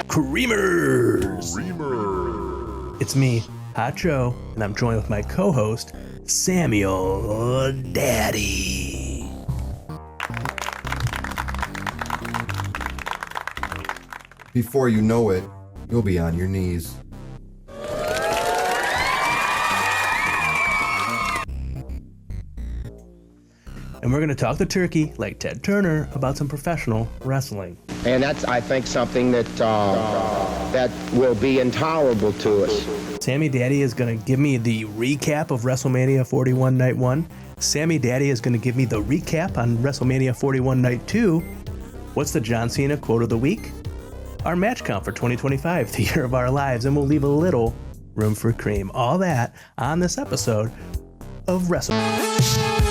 Creamers. It's me, Hot Joe, and I'm joined with my co-host, Samuel Daddy. Before you know it, you'll be on your knees. And we're going to talk the turkey, like Ted Turner, about some professional wrestling. And that's, I think, something that that will be intolerable to us. Sammy Daddy is going to give me the recap of WrestleMania 41 Night 1. Sammy Daddy is going to give me the recap on WrestleMania 41 Night 2. What's the John Cena quote of the week? Our match count for 2025, the year of our lives, and we'll leave a little room for cream. All that on this episode of WrestleMania.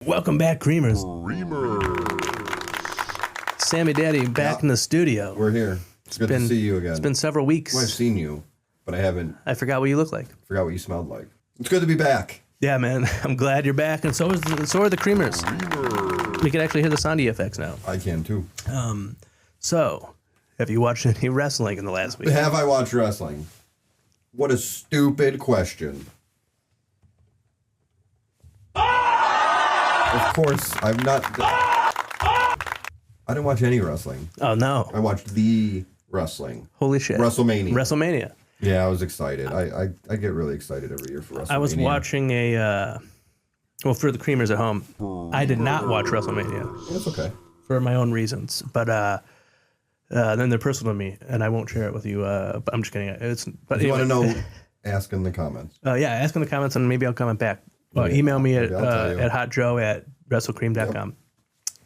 Welcome back, Creamers. Sammy Daddy back in the studio. We're here. It's good to see you again. It's been several weeks. Well, I've seen you, but I haven't. I forgot what you look like. Forgot what you smelled like. It's good to be back. Yeah, man. I'm glad you're back, and so are the Creamers. We can actually hear the sound effects now. I can too. So, have you watched any wrestling in the last week? Have I watched wrestling? What a stupid question. Of course, I'm not. I didn't watch any wrestling. Oh, no. I watched the wrestling. Holy shit. WrestleMania. Yeah, I was excited. I get really excited every year for WrestleMania. I was watching well, for the Creamers at home, I did not watch WrestleMania. That's okay. For my own reasons. But then they're personal to me, and I won't share it with you. But I'm just kidding. But if you want to know, ask in the comments. Yeah, ask in the comments, and maybe I'll comment back. Email me at hotjoe@wrestlecream.com. Yep.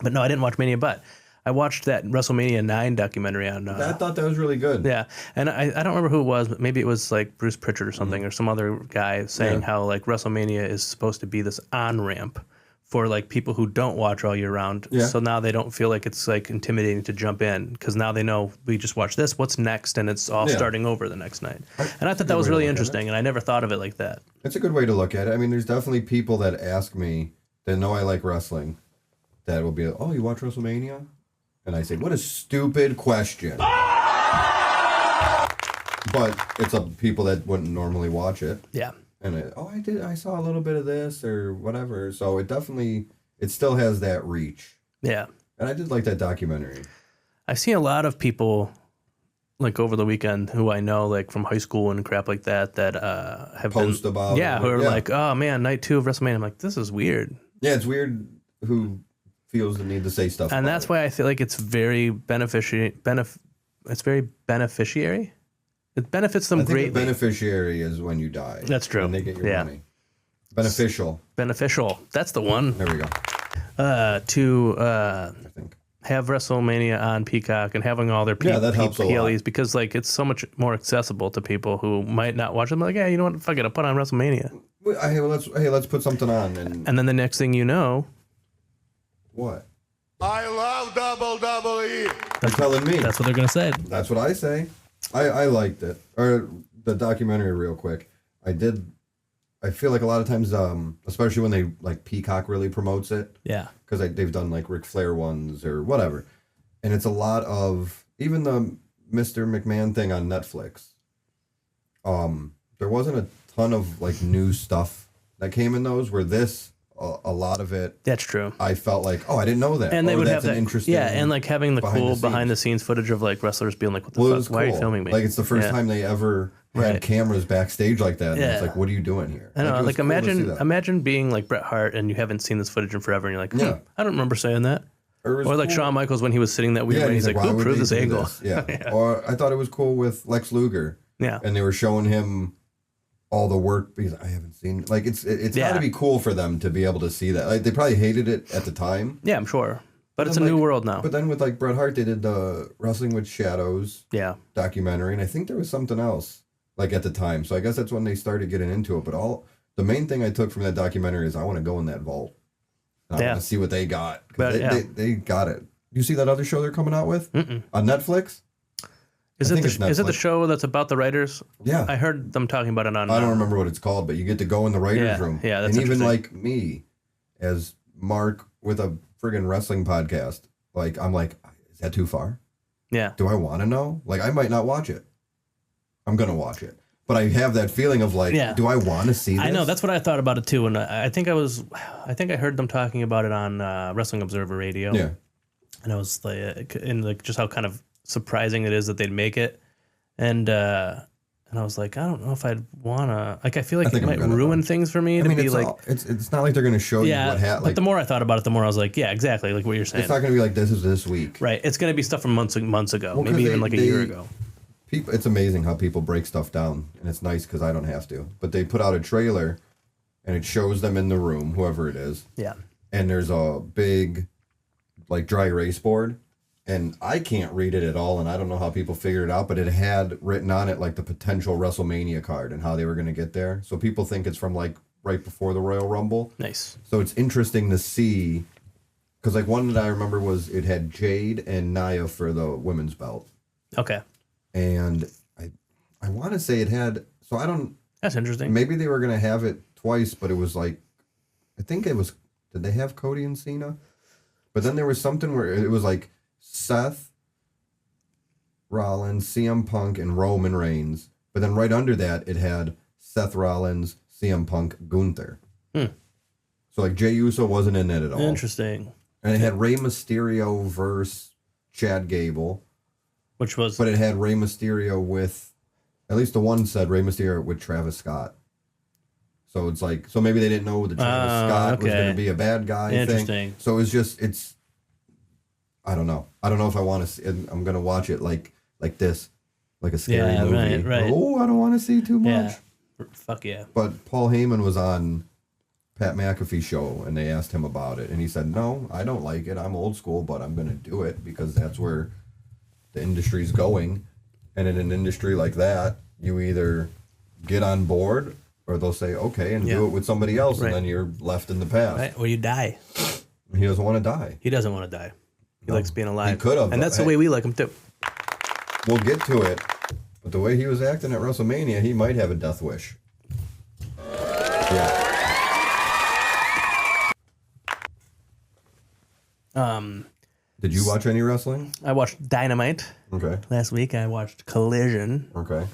But no, I didn't watch Mania, but I watched that WrestleMania 9 documentary on... I thought that was really good. Yeah, and I don't remember who it was, but maybe it was like Bruce Pritchard or something, or some other guy saying how like WrestleMania is supposed to be this on-ramp for like people who don't watch all year round. Yeah. So now they don't feel like it's like intimidating to jump in, because now they know we just watch this, what's next, and it's all starting over the next night. And I thought that was really interesting, and I never thought of it like that. It's a good way to look at it. I mean, there's definitely people that ask me that know I like wrestling that will be like, oh, you watch WrestleMania? And I say, what a stupid question. But it's up to people that wouldn't normally watch it. Yeah. And I saw a little bit of this or whatever. So it still has that reach. Yeah. And I did like that documentary. I've seen a lot of people like over the weekend who I know like from high school and crap like that have post about it. Yeah, who are like, oh man, night 2 of WrestleMania. I'm like, this is weird. Yeah, it's weird who feels the need to say stuff. And that's why I feel like it's very beneficiary. It benefits them greatly. The beneficiary is when you die. That's true. And they get your money. Beneficial. That's the one. There we go. I think. Have WrestleMania on Peacock and having all their that helps a lot. Because like it's so much more accessible to people who might not watch them. Like, yeah, you know what? Fuck it, I'll put on WrestleMania. Let's put something on. And then the next thing you know. What? I love WWE. They're telling me. That's what they're gonna say. That's what I say. I liked it. Or the documentary real quick. I feel like a lot of times, especially when they like Peacock really promotes it. Yeah. Because they've done like Ric Flair ones or whatever. And it's a lot of, even the Mr. McMahon thing on Netflix. There wasn't a ton of like new stuff that came in those, where a lot lot of it. That's true. I felt like, I didn't know that. And they would have that interesting. Yeah, and like having the cool behind the scenes footage of like wrestlers being like, what the fuck? Why are you filming me? Like it's the first time they ever had cameras backstage like that. And it's like, what are you doing here? I know. Like imagine being like Bret Hart and you haven't seen this footage in forever, and you're like, I don't remember saying that. Or like Shawn Michaels when he was sitting that weird way. He's like, who proved this angle? Yeah. Or I thought it was cool with Lex Luger. Yeah. And they were showing him all the work, because I haven't seen, like, it's got to be cool for them to be able to see that. Like, they probably hated it at the time. Yeah, I'm sure. But it's a new world now. But then with like Bret Hart, they did the Wrestling with Shadows documentary, and I think there was something else like at the time. So I guess that's when they started getting into it. But the main thing I took from that documentary is I want to go in that vault. And I want to see what they got. They got it. You see that other show they're coming out with on Netflix? Is I it think it's is it the Netflix. show that's about the writers? Yeah. I heard them talking about it on. I don't remember what it's called, but you get to go in the writer's room. Yeah, that's and even interesting. like me, as Mark with a friggin' wrestling podcast, like I'm like, is that too far? Yeah. Do I want to know? Like, I might not watch it. I'm gonna watch it, but I have that feeling of like, Yeah. do I want to see this? I know that's what I thought about it too, and I think I heard them talking about it on Wrestling Observer Radio. Yeah. And I was like, and like just how kind of surprising it is that they'd make it, and I was like, I don't know if I'd wanna. Like, I feel like think it I'm might gonna, ruin though. things for me I to mean, be it's like, it's not like they're gonna show you yeah. what happened. But Like, the more I thought about it, the more I was like, yeah, exactly, like what you're saying. it's not gonna be like this is this week. Right. It's gonna be stuff from months ago, Well, 'cause maybe even they- like a year ago. People, it's amazing how people break stuff down, and it's nice because I don't have to. But they put out a trailer, and it shows them in the room, whoever it is, Yeah. and there's a big, like, dry erase board, and I can't read it at all, and I don't know how people figured it out, but it had written on it like the potential WrestleMania card and how they were going to get there. So people think it's from like right before the Royal Rumble. Nice. So it's interesting to see, because like one that I remember was it had Jade and Nia for the women's belt. Okay. And I want to say it had, so I don't, That's interesting. maybe they were going to have it twice, but it was like, I think it was, did they have Cody and Cena? But then there was something where it was like Seth Rollins, CM Punk, and Roman Reigns. But then right under that, it had Seth Rollins, CM Punk, Gunther. So like Jey Uso wasn't in it at all. Interesting. And it had Rey Mysterio versus Chad Gable. Which was But it had Rey Mysterio with, at least the one said Rey Mysterio with Travis Scott. So it's like, so maybe they didn't know the Travis Scott was okay. going to be a bad guy Interesting. thing. So it's just, I don't know. I don't know if I want to see, I'm going to watch it like this, like a scary Yeah, movie. right. Oh, I don't want to see too much. yeah. Fuck yeah. But Paul Heyman was on Pat McAfee's show and they asked him about it. And he said, no, I don't like it. I'm old school, but I'm going to do it because that's where the industry's going. And in an industry like that, you either get on board or they'll say, okay, and do it with somebody else. Right. And then you're left in the past. Right. Or you die. He doesn't want to die. He doesn't want to die. He likes being alive. He could have, and but that's the hey. way we like him too. We'll get to it. But the way he was acting at WrestleMania, he might have a death wish. Yeah. Did you watch any wrestling? I watched Dynamite Okay. last week. I watched Collision, Okay.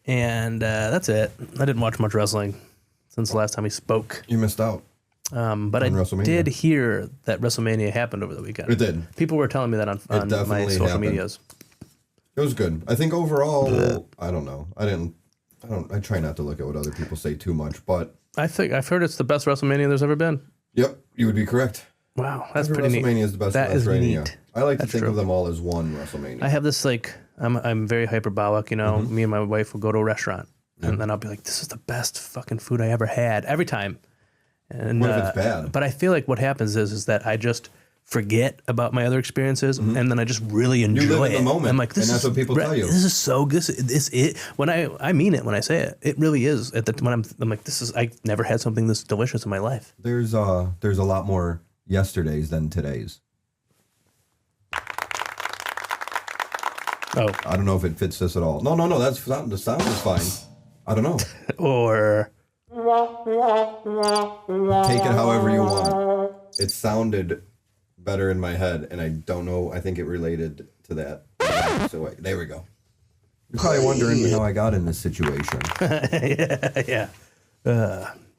and that's it. I didn't watch much wrestling since the last time we spoke. You missed out. But I WrestleMania. did hear that WrestleMania happened over the weekend. It did. People were telling me that on my definitely social happened. medias. It was good. I think overall, I don't know. I try not to look at what other people say too much, but I've heard it's the best WrestleMania there's ever been. yep, you would be correct. Wow, that's Every pretty WrestleMania neat. is the best That is WrestleMania. neat. I like to That's think true. of them all as one WrestleMania. I have this like I'm very hyperbolic, you know. Mm-hmm. Me and my wife will go to a restaurant, and then I'll be like, "This is the best fucking food I ever had." Every time. And What if it's bad? But I feel like what happens is that I just forget about my other experiences, and then I just really enjoy live in it. the moment, I'm like, this and that's is what people tell you. This is so good. This it when I mean it when I say it. It really is. When I'm like, this is. I never had something this delicious in my life. There's a lot more yesterdays than today's. Oh, I don't know if it fits this at all. No, that's the sound is fine. I don't know. or Take it however you want. It sounded better in my head, and I don't know. I think it related to that. So wait, there we go. You're probably wondering how I got in this situation. yeah.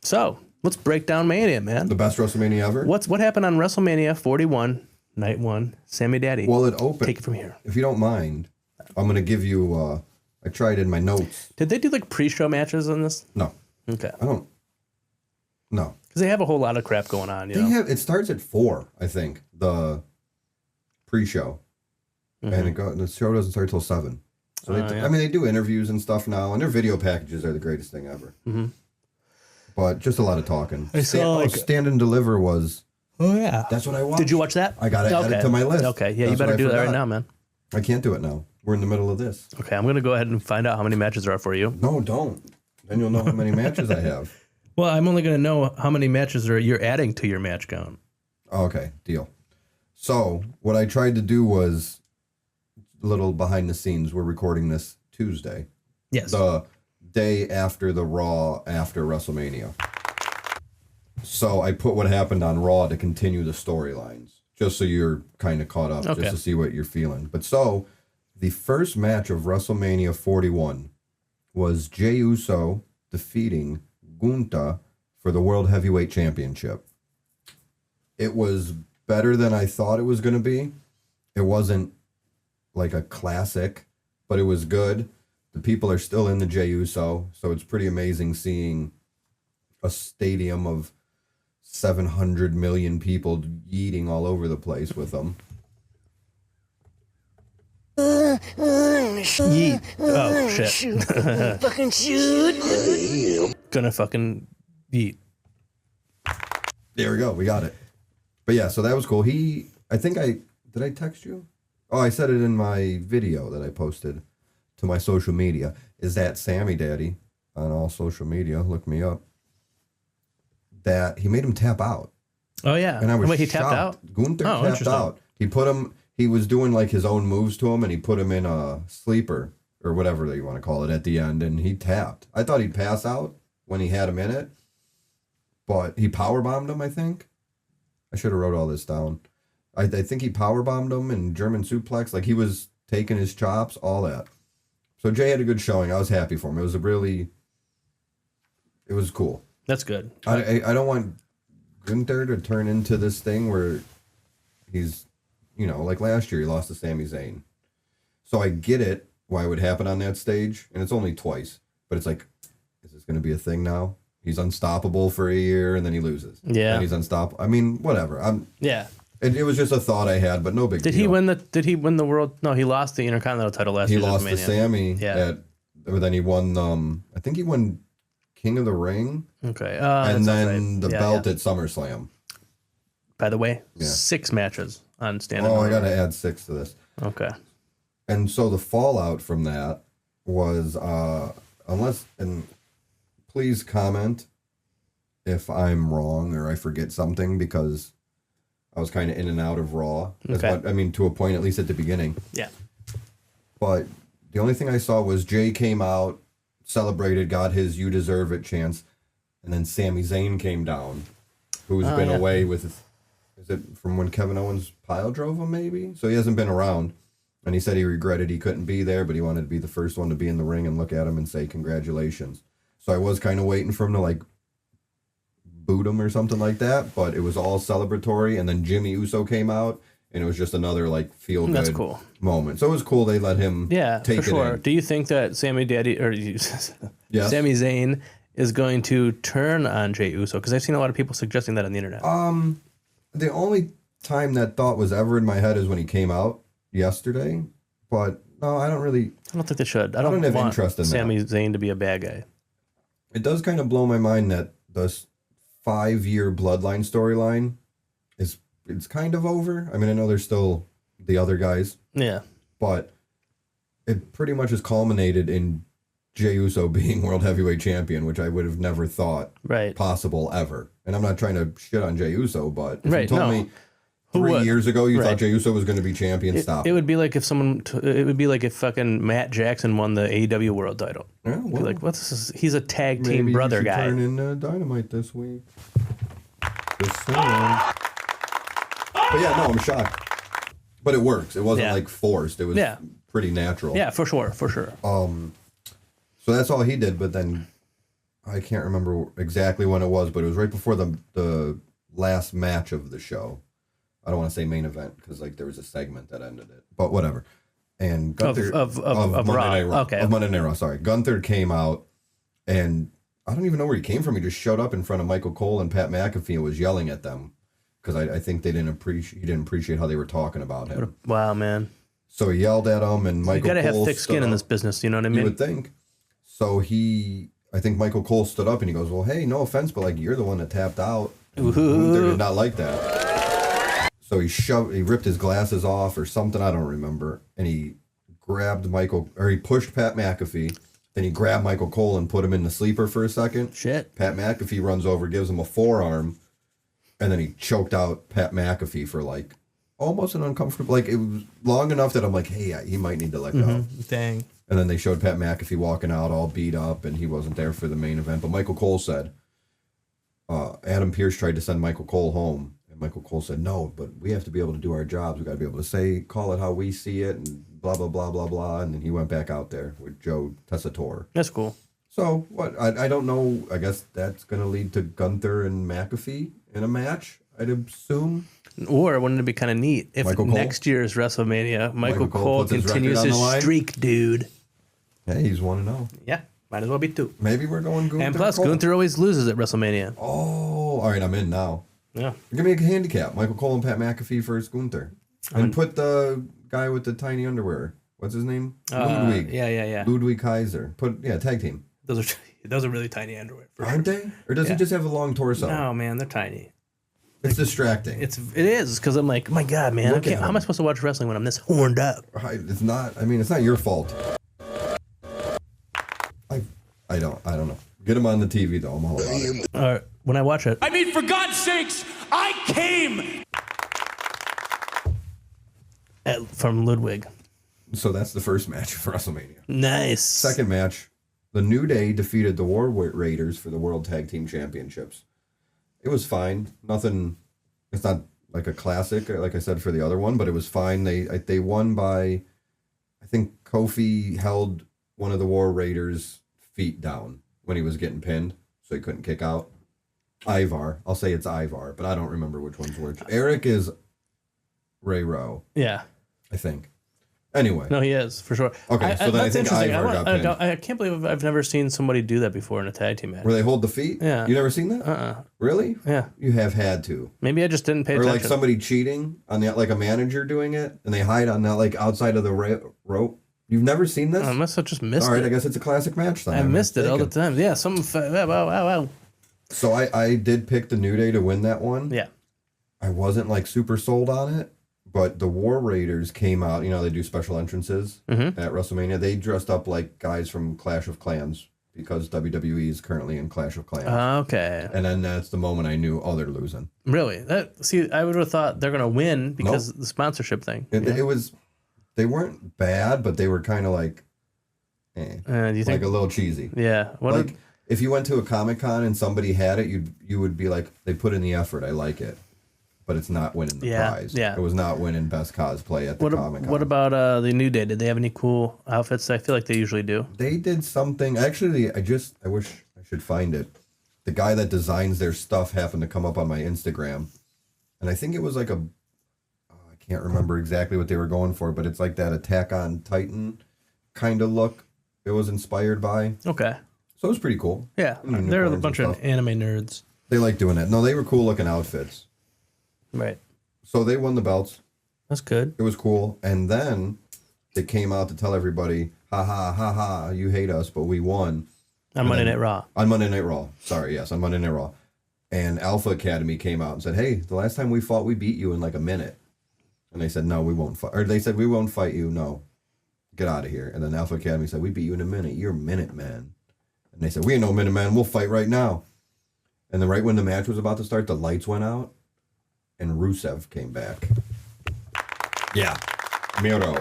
So let's break down Mania, man. The best WrestleMania ever? What happened on WrestleMania 41, Night 1, Sammy Daddy? Well, it opened. Take it from here. If you don't mind, I'm going to give you, I tried in my notes. Did they do like pre-show matches on this? No, Okay. I don't. No. Because they have a whole lot of crap going on, you They know? have, it starts at 4, I think, the pre-show. And the show doesn't start till 7. So they, I mean, they do interviews and stuff now, and their video packages are the greatest thing ever. But just a lot of talking. I saw, like- Stand and Deliver was, Oh, yeah. that's what I watched. Did you watch that? I got it added to my list. Okay, yeah, you That's better what I do that right forgot. now, man. I can't do it now. We're in the middle of this. Okay, I'm going to go ahead and find out how many matches there are for you. No, don't. Then you'll know how many matches I have. Well, I'm only going to know how many matches you're adding to your match count. Okay, deal. So what I tried to do was little behind the scenes. We're recording this Tuesday. Yes. The day after the Raw after WrestleMania. So I put what happened on Raw to continue the storylines, just so you're kind of caught up, Okay. just to see what you're feeling. But so, the first match of WrestleMania 41 was Jey Uso defeating Gunther for the World Heavyweight Championship. It was better than I thought it was going to be. It wasn't like a classic, but it was good. The people are still in the Jey Uso, so it's pretty amazing seeing a stadium of 700 million people yeeting all over the place with them. Yeet. Oh, shit. Fucking shoot. Gonna fucking yeet. There we go. We got it. But yeah, so that was cool. Did I text you? Oh, I said it in my video that I posted to my social media. Is that Sammy Daddy on all social media? Look me up. That he made him tap out. Oh, yeah. And I was Wait, he shocked. tapped out? Gunther tapped interesting. out. He was doing like his own moves to him, and he put him in a sleeper or whatever you want to call it at the end, and he tapped. I thought he'd pass out when he had him in it, but he powerbombed him, I think. I should have wrote all this down. I think he powerbombed him and German suplex, like he was taking his chops, all that. So Jay had a good showing. I was happy for him. It was cool. That's good. I don't want Gunther to turn into this thing where he's, like last year he lost to Sami Zayn. So I get it why it would happen on that stage, and it's only twice. But it's like, is this going to be a thing now? He's unstoppable for a year, and then he loses. Yeah. And he's unstoppable. I mean, whatever. Yeah. It was just a thought I had, but no big deal. Did he win the world? No, he lost the Intercontinental title last year. He lost to Sammy. Yeah. But then he won, I think he won King of the Ring. Okay. And then right. the belt at SummerSlam. By the way, Yeah. 6 matches on standing. Oh, I got to add 6 to this. Okay. And so the fallout from that was, and please comment if I'm wrong or I forget something, because I was kind of in and out of Raw. Okay. To a point, at least at the beginning. Yeah. But the only thing I saw was Jay came out, celebrated, got his "You Deserve It" chance, and then Sami Zayn came down, who's been away with, is it from when Kevin Owens pile drove him, maybe? So he hasn't been around. And he said he regretted he couldn't be there, but he wanted to be the first one to be in the ring and look at him and say congratulations. So I was kind of waiting for him to like boot him or something like that, but it was all celebratory. And then Jimmy Uso came out, and it was just another like feel good That's cool. moment. So it was cool they let him take for sure. it in. Do you think that Sammy Daddy or Yes. Sami Zayn is going to turn on Jey Uso? Because I've seen a lot of people suggesting that on the internet. The only time that thought was ever in my head is when he came out yesterday, but no, I don't think they should. I don't have want interest in that. Sami Zayn to be a bad guy. It does kind of blow my mind that this 5-year bloodline storyline it's kind of over. I mean, I know there's still the other guys, Yeah. but it pretty much is culminated in Jey Uso being World Heavyweight Champion, which I would have never thought possible ever. And I'm not trying to shit on Jey Uso, but if you told me 3 years ago you thought Jey Uso was going to be champion, stop. It would be like if fucking Matt Jackson won the AEW World Title. Yeah, well, Like, what's this? He's a tag maybe team brother you should guy. turn in Dynamite this week. Just saying. But yeah, no, I'm shocked. But it works. It wasn't like forced. It was pretty natural. Yeah, for sure. So that's all he did. But then I can't remember exactly when it was, but it was right before the last match of the show. I don't want to say main event because like there was a segment that ended it, but whatever. And Gunther of Monday Raw. Night Raw. Okay. Of Monday Night Raw. Sorry, Gunther came out, and I don't even know where he came from. He just showed up in front of Michael Cole and Pat McAfee and was yelling at them because I think he didn't appreciate how they were talking about him. Wow, man. So he yelled at him, and Michael You gotta Cole have thick skin in this business. You know what I mean? You would think. So I think Michael Cole stood up and he goes, "Well, hey, no offense, but like you're the one that tapped out." Gunther did not like that. So he ripped his glasses off or something, I don't remember, and he he pushed Pat McAfee. Then he grabbed Michael Cole and put him in the sleeper for a second. Shit. Pat McAfee runs over, gives him a forearm, and then he choked out Pat McAfee for like almost an uncomfortable, like it was long enough that I'm like, hey, he might need to let go. Dang. And then they showed Pat McAfee walking out all beat up, and he wasn't there for the main event. But Michael Cole said, Adam Pearce tried to send Michael Cole home, and Michael Cole said, no, but we have to be able to do our jobs. We got to be able to call it how we see it, and blah, blah, blah, blah, blah. And then he went back out there with Joe Tessitore. That's cool. So, what? I don't know. I guess that's going to lead to Gunther and McAfee in a match, I'd assume. Or wouldn't it be kind of neat if Michael Cole? next year's WrestleMania, Michael Cole puts his continues record on his the line? streak, dude? Hey, he's 1-0. Yeah, might as well be 2. Maybe we're going Gunther. And plus, Cole. Gunther always loses at WrestleMania. Oh, all right, I'm in now. Yeah. Give me a handicap. Michael Cole and Pat McAfee versus Gunther. And put the guy with the tiny underwear. What's his name? Ludwig. Yeah. Ludwig Kaiser. Tag team. Those are really tiny underwear. Aren't they? Or does he just have a long torso? No, man, they're tiny. It's distracting. It is because I'm like, oh my god, man, Look at how am I him. supposed to watch wrestling when I'm this horned up? It's not. I mean, it's not your fault. I don't know. Get him on the TV though. I'm all about it. When I watch it, I mean, for God's sakes, I came. From Ludwig. So that's the first match of WrestleMania. Nice. Second match, the New Day defeated the War Raiders for the World Tag Team Championships. It was fine. Nothing. It's not like a classic, like I said for the other one, but it was fine. They won by, I think Kofi held one of the War Raiders' feet down when he was getting pinned, so he couldn't kick out. Ivar. I'll say it's Ivar, but I don't remember which one's which. Eric is Ray Rowe, Yeah. I think. Anyway. No, he is for sure. Okay, so then I that's think interesting. Ivar got pinned. I can't believe I've never seen somebody do that before in a tag team match. Where they hold the feet? Yeah. You never seen that? Really? Yeah. You have had to. Maybe I just didn't pay Or attention. like somebody cheating on the, like a manager doing it, and they hide on that like outside of the rope. You've never seen this? I must have just missed All right, it. I guess it's a classic match then. I I'm missed it all the mistaken. time. Yeah, wow. So I did pick the New Day to win that one. Yeah. I wasn't like super sold on it, but the War Raiders came out. You know, they do special entrances at WrestleMania. They dressed up like guys from Clash of Clans because WWE is currently in Clash of Clans. Okay. And then that's the moment I knew, oh, they're losing. Really? I would have thought they're gonna win because of the sponsorship thing. It was, they weren't bad, but they were kind of like, Do you think? like a little cheesy. Yeah. Like if you went to a Comic-Con and somebody had it, you would be like, they put in the effort. I like it. But it's not winning the prize. Yeah. It was not winning best cosplay at the Comic-Con. What about the New Day? Did they have any cool outfits? I feel like they usually do. They did something. Actually, I wish I should find it. The guy that designs their stuff happened to come up on my Instagram. And I think it was like I can't remember exactly what they were going for, but it's like that Attack on Titan kind of look it was inspired by. Okay. So it was pretty cool. Yeah. Unicorns They're a and bunch of stuff. anime nerds. They like doing that. No, they were cool looking outfits. Right. So they won the belts. That's good. It was cool. And then they came out to tell everybody, ha ha, ha ha, you hate us, but we won. On Monday Night Raw. On Monday Night Raw. Sorry, yes, on Monday Night Raw. And Alpha Academy came out and said, hey, the last time we fought, we beat you in like a minute. And they said, no, we won't fight. Or they said, we won't fight you. No. Get out of here. And then Alpha Academy said, we beat you in a minute. You're Minute Man. And they said, we ain't no Minute Man. We'll fight right now. And then right when the match was about to start, the lights went out. And Rusev came back. Yeah. Miro.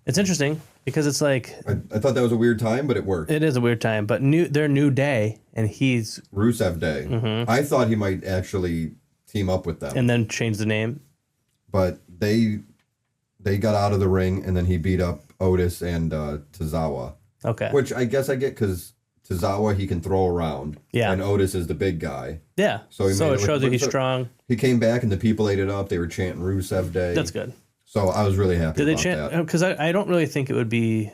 It's interesting because it's like I thought that was a weird time, but it worked. it is a weird time, but their New Day, and he's Rusev Day. I thought he might actually team up with them. and then change the name. But they got out of the ring, and then he beat up Otis and Tozawa. Okay. Which I guess I get because Tozawa he can throw around. Yeah. And Otis is the big guy. Yeah. So, So it shows that he's so strong. He came back, and the people ate it up. They were chanting Rusev Day. That's good. So I was really happy Did they about chant? that. Because I don't really think it would be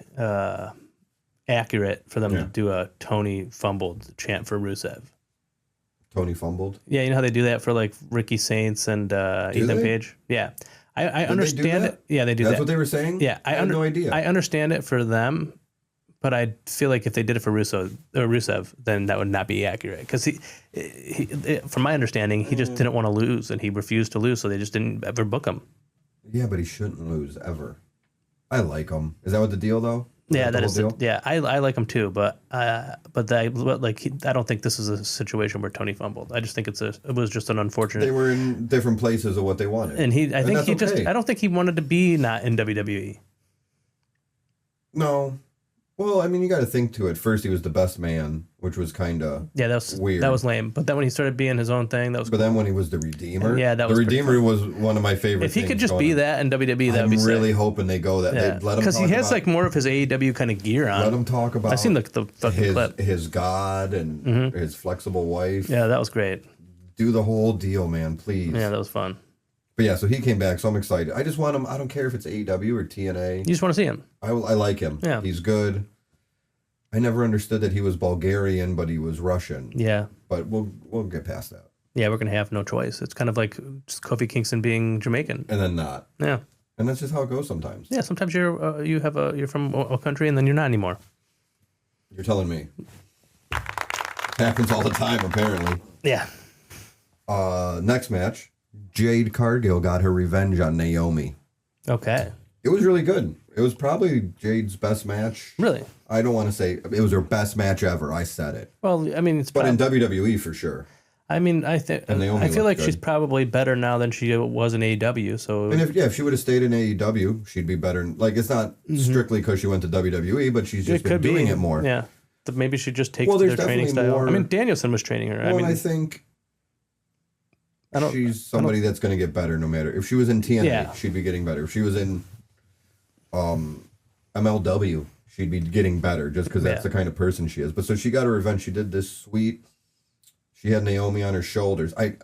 accurate for them to Yeah. do a Tony fumbled chant for Rusev. Tony fumbled. Yeah, you know how they do that for like Ricky Saints and Ethan they? Page? Yeah. I Did they do understand that? it. Yeah, they do That's that. what they were saying? Yeah, I had no idea. I understand it for them, but I feel like if they did it for Rusev, then that would not be accurate. Because from my understanding, he just didn't want to lose, and he refused to lose, so they just didn't ever book him. Yeah, but he shouldn't lose ever. I like him. Is that what the deal though? Yeah, the that whole is. deal? Yeah, I like him too, but I don't think this is a situation where Tony fumbled. I just think it was just an unfortunate. They were in different places of what they wanted, and I think that's okay. I don't think he wanted to be not in WWE. No. Well, I mean, you got to think to it. First, he was the best man, which was kind of that was weird. That was lame. But then when he started being his own thing, that was. But then when he was the Redeemer, Yeah, that was the pretty Redeemer fun. was one of my favorite. If he things could just going be on. that in WWE, that would be I'm really sick. hoping they go that. Yeah, They let him because he has about, like more of his AEW kind of gear on. Let him talk about. I've seen the fucking clip. His God and his flexible wife. Yeah, that was great. Do the whole deal, man, please. Yeah, that was fun. But yeah, so he came back, so I'm excited. I just want him. I don't care if it's AEW or TNA. You just want to see him. I like him. Yeah. He's good. I never understood that he was Bulgarian, but he was Russian. Yeah. But we'll get past that. Yeah, we're gonna have no choice. It's kind of like just Kofi Kingston being Jamaican. And then not. Yeah. And that's just how it goes sometimes. Yeah. Sometimes you're from a country and then you're not anymore. You're telling me. Happens all the time, apparently. Yeah. Next match, Jade Cargill got her revenge on Naomi. Okay. It was really good. It was probably Jade's best match. Really? I don't want to say it was her best match ever. I said it. Well, I mean, it's. But in WWE for sure. I mean, I think And Naomi I feel like looked she's good. probably better now than she was in AEW. So And if she would have stayed in AEW, she'd be better. Like it's not strictly because she went to WWE, but she's just been doing it more. Yeah. But maybe she just takes Well, to there's their training definitely style. more- I mean, Danielson was training her. Well, I mean, I think I don't. she's somebody that's going to get better no matter. If she was in TNA, Yeah. she'd be getting better. If she was in MLW, she'd be getting better just because that's Yeah. the kind of person she is. But so she got her revenge. She did this sweet. She had Naomi on her shoulders. I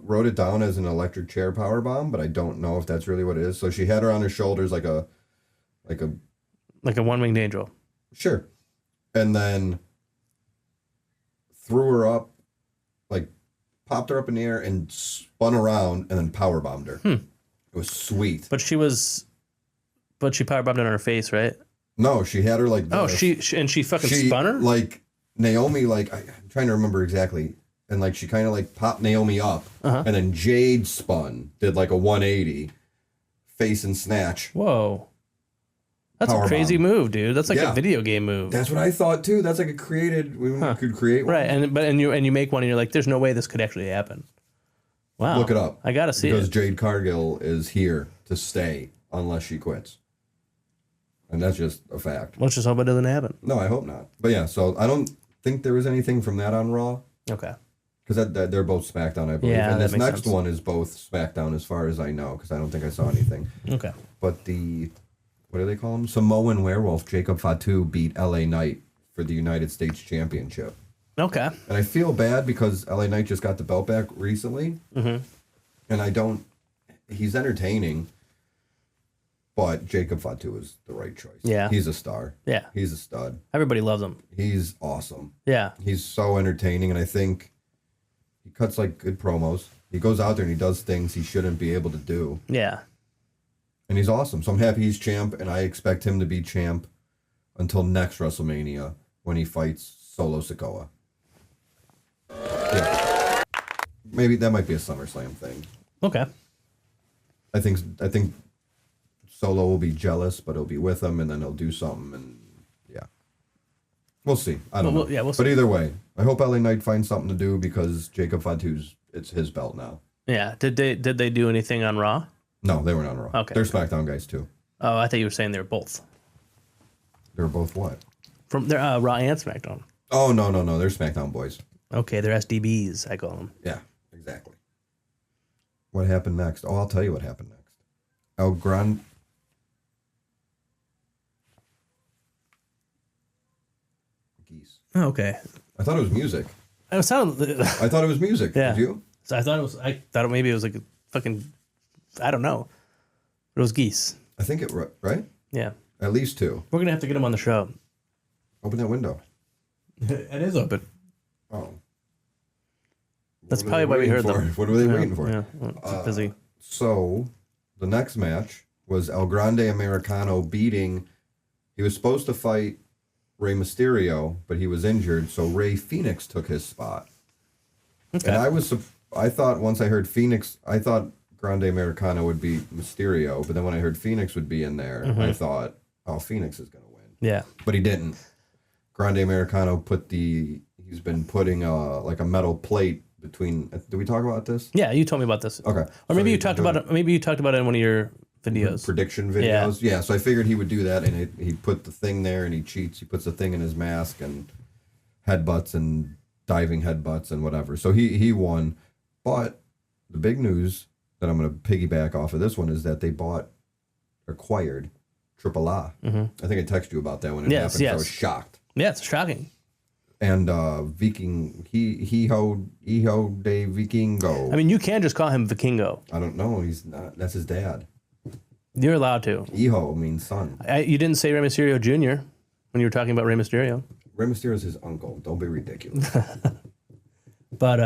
wrote it down as an electric chair power bomb, but I don't know if that's really what it is. So she had her on her shoulders like a like a one-winged angel. sure, and then threw her up, like popped her up in the air and spun around and then power bombed her. It was sweet. But she powerbombed it on her face, right? No, she had her like Oh, this. she fucking spun her. Like Naomi, like I'm trying to remember exactly, and like she kind of like popped Naomi up, and then Jade spun, did like a 180, face and snatch. Whoa, that's Power a crazy bomb. move, dude. That's like Yeah. a video game move. That's what I thought too. That's like we could create one. Right, and you make one, and you're like, there's no way this could actually happen. Wow, Look it up. I gotta see because it. Jade Cargill is here to stay unless she quits, and that's just a fact. Let's just hope it doesn't happen. No, I hope not. But yeah, so I don't think there was anything from that on Raw. Okay. Because that they're both SmackDown, I believe. Yeah, and that this makes next sense. one is both SmackDown as far as I know, because I don't think I saw anything. Okay. But what do they call him? Samoan Werewolf, Jacob Fatu, beat LA Knight for the United States Championship. Okay. And I feel bad because LA Knight just got the belt back recently. Mm-hmm. And he's entertaining, but Jacob Fatu is the right choice. Yeah. He's a star. Yeah. He's a stud. Everybody loves him. He's awesome. Yeah. He's so entertaining, and I think he cuts like good promos. He goes out there and he does things he shouldn't be able to do, Yeah. and he's awesome. So I'm happy he's champ, and I expect him to be champ until next WrestleMania when he fights Solo Sikoa. Yeah, maybe that might be a SummerSlam thing. Okay. I think Solo will be jealous, but he'll be with him, and then he'll do something, and yeah, we'll see. I don't know. Yeah, we'll But see. either way, I hope LA Knight finds something to do because Jacob Fatu's it's his belt now. Yeah. Did they do anything on Raw? No, they weren't on Raw. Okay. They're SmackDown guys too. Oh, I thought you were saying they were both They were both what? from their Raw and SmackDown. Oh no, they're SmackDown boys. Okay, they're SDBs. I call them. Yeah, exactly. What happened next? Oh, I'll tell you what happened next. El Gran. Geese. Oh, okay. I thought it was music. It sounded. I thought it was music. Yeah. Did you? So I thought maybe it was like a fucking. I don't know. It was geese. I think it right. Yeah. At least two. We're gonna have to get them on the show. Open that window. It is open. Oh. That's What are probably they why we waiting heard for? them. What were they waiting for? Yeah, well, it's busy. So, the next match was El Grande Americano beating. He was supposed to fight Rey Mysterio, but he was injured, so Rey Fenix took his spot. Okay. And I thought once I heard Phoenix, I thought Grande Americano would be Mysterio, but then when I heard Phoenix would be in there, I thought, oh, Phoenix is going to win. Yeah. But he didn't. Grande Americano he's been putting like a metal plate between. Did we talk about this? Yeah, you told me about this. Okay. Or maybe you talked about it. Maybe you talked about it in one of your videos. Prediction videos. Yeah. So I figured he would do that, and he put the thing there, and he cheats. He puts the thing in his mask and headbutts and diving headbutts and whatever. So he won. But the big news that I'm going to piggyback off of this one is that they acquired Triple A. Mm-hmm. I think I texted you about that when it happened. Yes. I was shocked. Yeah, it's shocking. And Viking, Hijo de Vikingo. I mean, you can just call him Vikingo. I don't know. He's not. That's his dad. You're allowed to. Hijo means son. You didn't say Rey Mysterio Jr. when you were talking about Rey Mysterio. Rey Mysterio is his uncle. Don't be ridiculous. But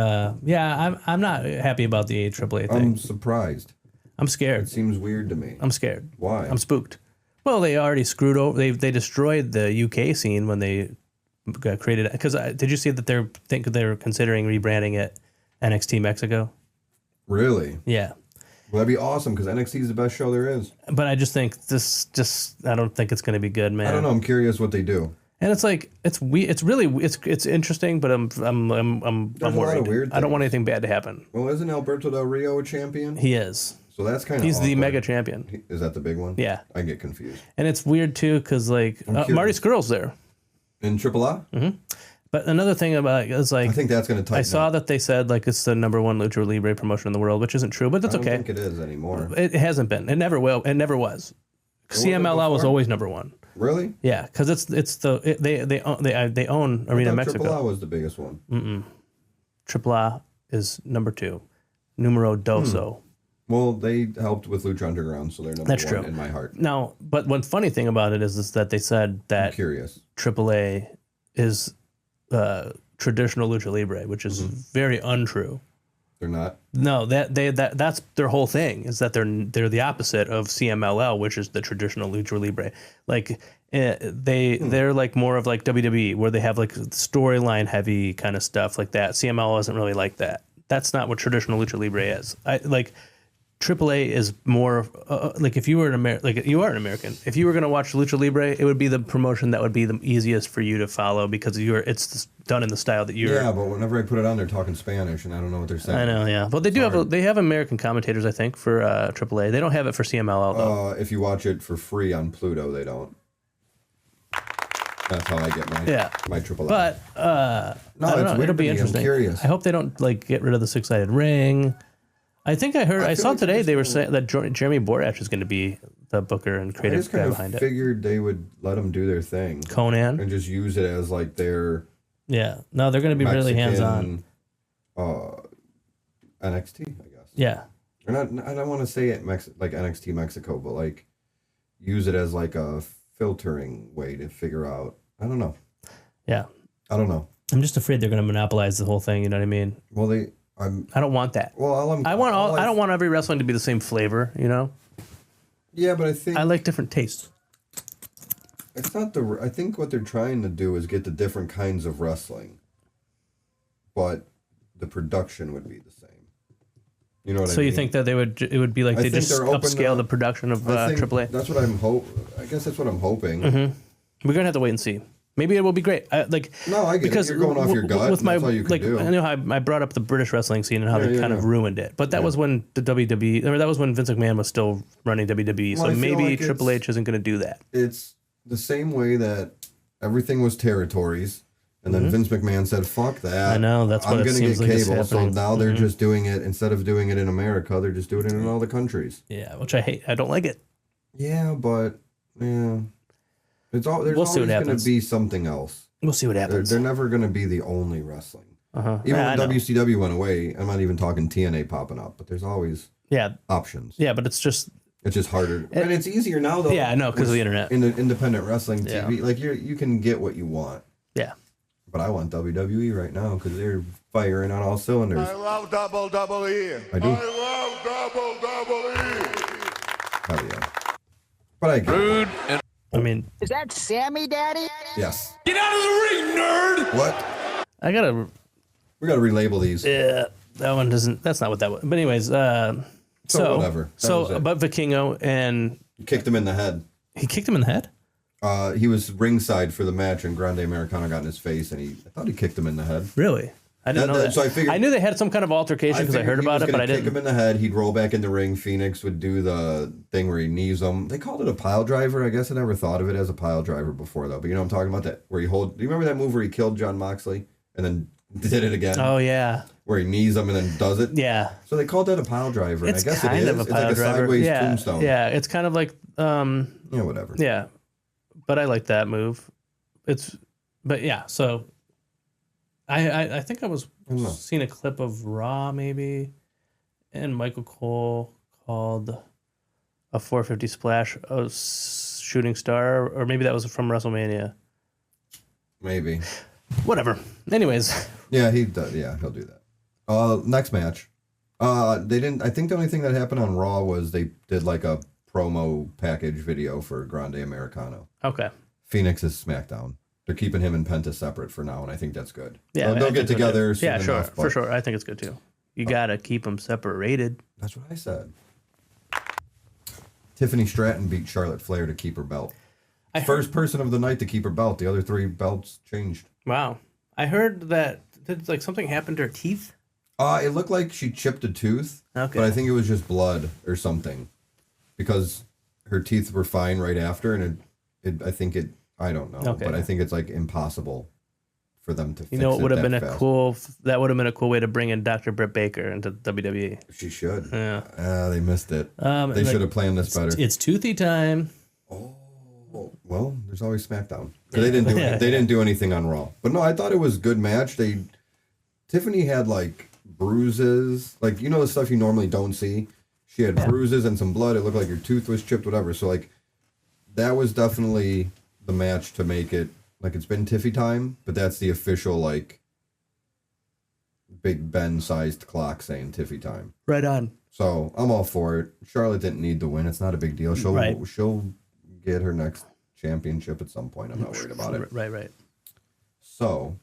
yeah, I'm not happy about the AAA thing. I'm surprised. I'm scared. It seems weird to me. I'm scared. Why? I'm spooked. Well, they already screwed over. They destroyed the UK scene when they created it. Because did you see that they're considering rebranding it NXT Mexico? Really? Yeah. Well, that'd be awesome because NXT is the best show there is. But I just think I don't think it's going to be good, man. I don't know. I'm curious what they do. And it's like it's interesting, but I'm worried. A lot of weird I don't want anything bad to happen. Well, isn't Alberto Del Rio a champion? He is. So that's kind of He's awkward. the mega champion. Is that the big one? Yeah. I get confused. And it's weird too because like Marty Scurll's there. In Triple A? Mm-hmm. But another thing about it is like I think that's going to tighten I saw that they said like it's the #1 Lucha Libre promotion in the world, which isn't true, but that's okay. I don't think it is anymore. It hasn't been. It never will. It never was. CMLL was always #1. Really? Yeah, because they own Arena Mexico. Triple A was the biggest one. Triple A is #2, numero doso. Well, they helped with Lucha Underground, so they're number That's one true. in my heart. Now, but one funny thing about it is that they said that I'm curious. AAA is traditional Lucha Libre, which is very untrue. They're not? No, that's their whole thing is that they're the opposite of CMLL, which is the traditional Lucha Libre. Like they're like more of like WWE, where they have like storyline heavy kind of stuff like that. CMLL isn't really like that. That's not what traditional Lucha Libre is. AAA is more like if you were you are an American. If you were going to watch Lucha Libre, it would be the promotion that would be the easiest for you to follow because it's done in the style that you're. Yeah, but whenever I put it on, they're talking Spanish, and I don't know what they're saying. I know, yeah. But they they have American commentators, I think, for AAA. They don't have it for CMLL though. If you watch it for free on Pluto, they don't. That's how I get my AAA. But I don't know. It'll be interesting. I'm curious. I hope they don't like get rid of the 6-sided ring. I think I saw today they were saying that Jeremy Borash is going to be the booker and creative guy behind it. I figured they would let them do their thing. Conan. And just use it as like their... Yeah. No, they're going to be really hands-on. NXT, I guess. Yeah. Or not, I don't want to say it like NXT Mexico, but like use it as like a filtering way to figure out. I don't know. Yeah. I don't know. I'm just afraid they're going to monopolize the whole thing. You know what I mean? Well, I don't want that. Well, I don't want every wrestling to be the same flavor. You know? Yeah, but I think I like different tastes. It's not I think what they're trying to do is get the different kinds of wrestling, but the production would be the same. You know what I mean? So you think that it would be like they just upscale the production of AAA? That's what I guess that's what I'm hoping. Mm-hmm. We're gonna have to wait and see. Maybe it will be great. I get it. You're going off your gut. That's all you can do. I know how I brought up the British wrestling scene and how they kind of ruined it. But that was when the WWE, or that was when Vince McMahon was still running WWE. Well, so maybe Triple H isn't going to do that. It's the same way that everything was territories, and then Vince McMahon said, "Fuck that." I know that's what I'm it going to seems get like cable. So now they're Mm-hmm. just doing it instead of doing it in America. They're just doing it in all the countries. Yeah, which I hate. I don't like it. Yeah, but yeah, there's always going to be something else. We'll see what happens. They're never going to be the only wrestling. Even when WCW went away, I'm not even talking TNA popping up, but there's always options. Yeah, but it's just harder. And it's easier now, though. Yeah, I know, because of the internet. In the independent wrestling TV, like you can get what you want. Yeah. But I want WWE right now because they're firing on all cylinders. I love WWE. I do. I love WWE. Hell yeah. But I get Rude and I mean, Is that Sammy Daddy? Yes. get out of the ring, nerd! What? I gotta. We gotta relabel these. Yeah, that one doesn't. That's not what that was. But anyways, So whatever. That was it. But Vikingo and You kicked him in the head. he kicked him in the head. He was ringside for the match, and Grande Americano got in his face, and I thought he kicked him in the head. Really? I didn't know that. So I knew they had some kind of altercation because I heard about it, but I didn't. Kick him in the head. He'd roll back in the ring. Phoenix would do the thing where he knees him. They called it a pile driver. I guess I never thought of it as a pile driver before, though. But you know what I'm talking about? That where he do you remember that move where he killed John Moxley and then did it again? Oh, yeah. Where he knees him and then does it? Yeah. So they called that a pile driver. It's and I guess kind it is. of a pile it's like driver. a sideways tombstone. Yeah, it's kind of like... yeah, whatever. Yeah. But I like that move. But yeah, so... I think I was seeing a clip of Raw maybe, and Michael Cole called a 450 splash a shooting star, or maybe that was from WrestleMania. Maybe. Whatever. Anyways. Yeah, he does. Yeah, he'll do that. Next match. They didn't. I think the only thing that happened on Raw was they did like a promo package video for Grande Americano. Okay. Phoenix is SmackDown. They're keeping him and Penta separate for now, and I think that's good. Yeah, they'll get together soon yeah, sure, enough, for sure. I think it's good too. You gotta keep them separated. That's what I said. Tiffany Stratton beat Charlotte Flair to keep her belt. First person of the night to keep her belt. The other 3 belts changed. Wow. I heard that did something happen to her teeth? It looked like she chipped a tooth, Okay. but I think it was just blood or something, because her teeth were fine right after, and I don't know, Okay. but I think it's like impossible for them to fix it. You know, it would have been fast. that would have been a cool way to bring in Dr. Britt Baker into WWE. She should. Yeah. They missed it. They should have planned this better. It's toothy time. Oh, well, there's always SmackDown. They didn't do anything on Raw. But no, I thought it was a good match. Tiffany had like bruises, like the stuff you normally don't see. She had bruises and some blood. It looked like her tooth was chipped, whatever. So like that was definitely the match to make it like it's been Tiffy time, but that's the official like Big Ben sized clock saying Tiffy time. Right on. So I'm all for it. Charlotte didn't need to win. It's not a big deal. She'll get her next championship at some point. I'm not worried about it. Right. So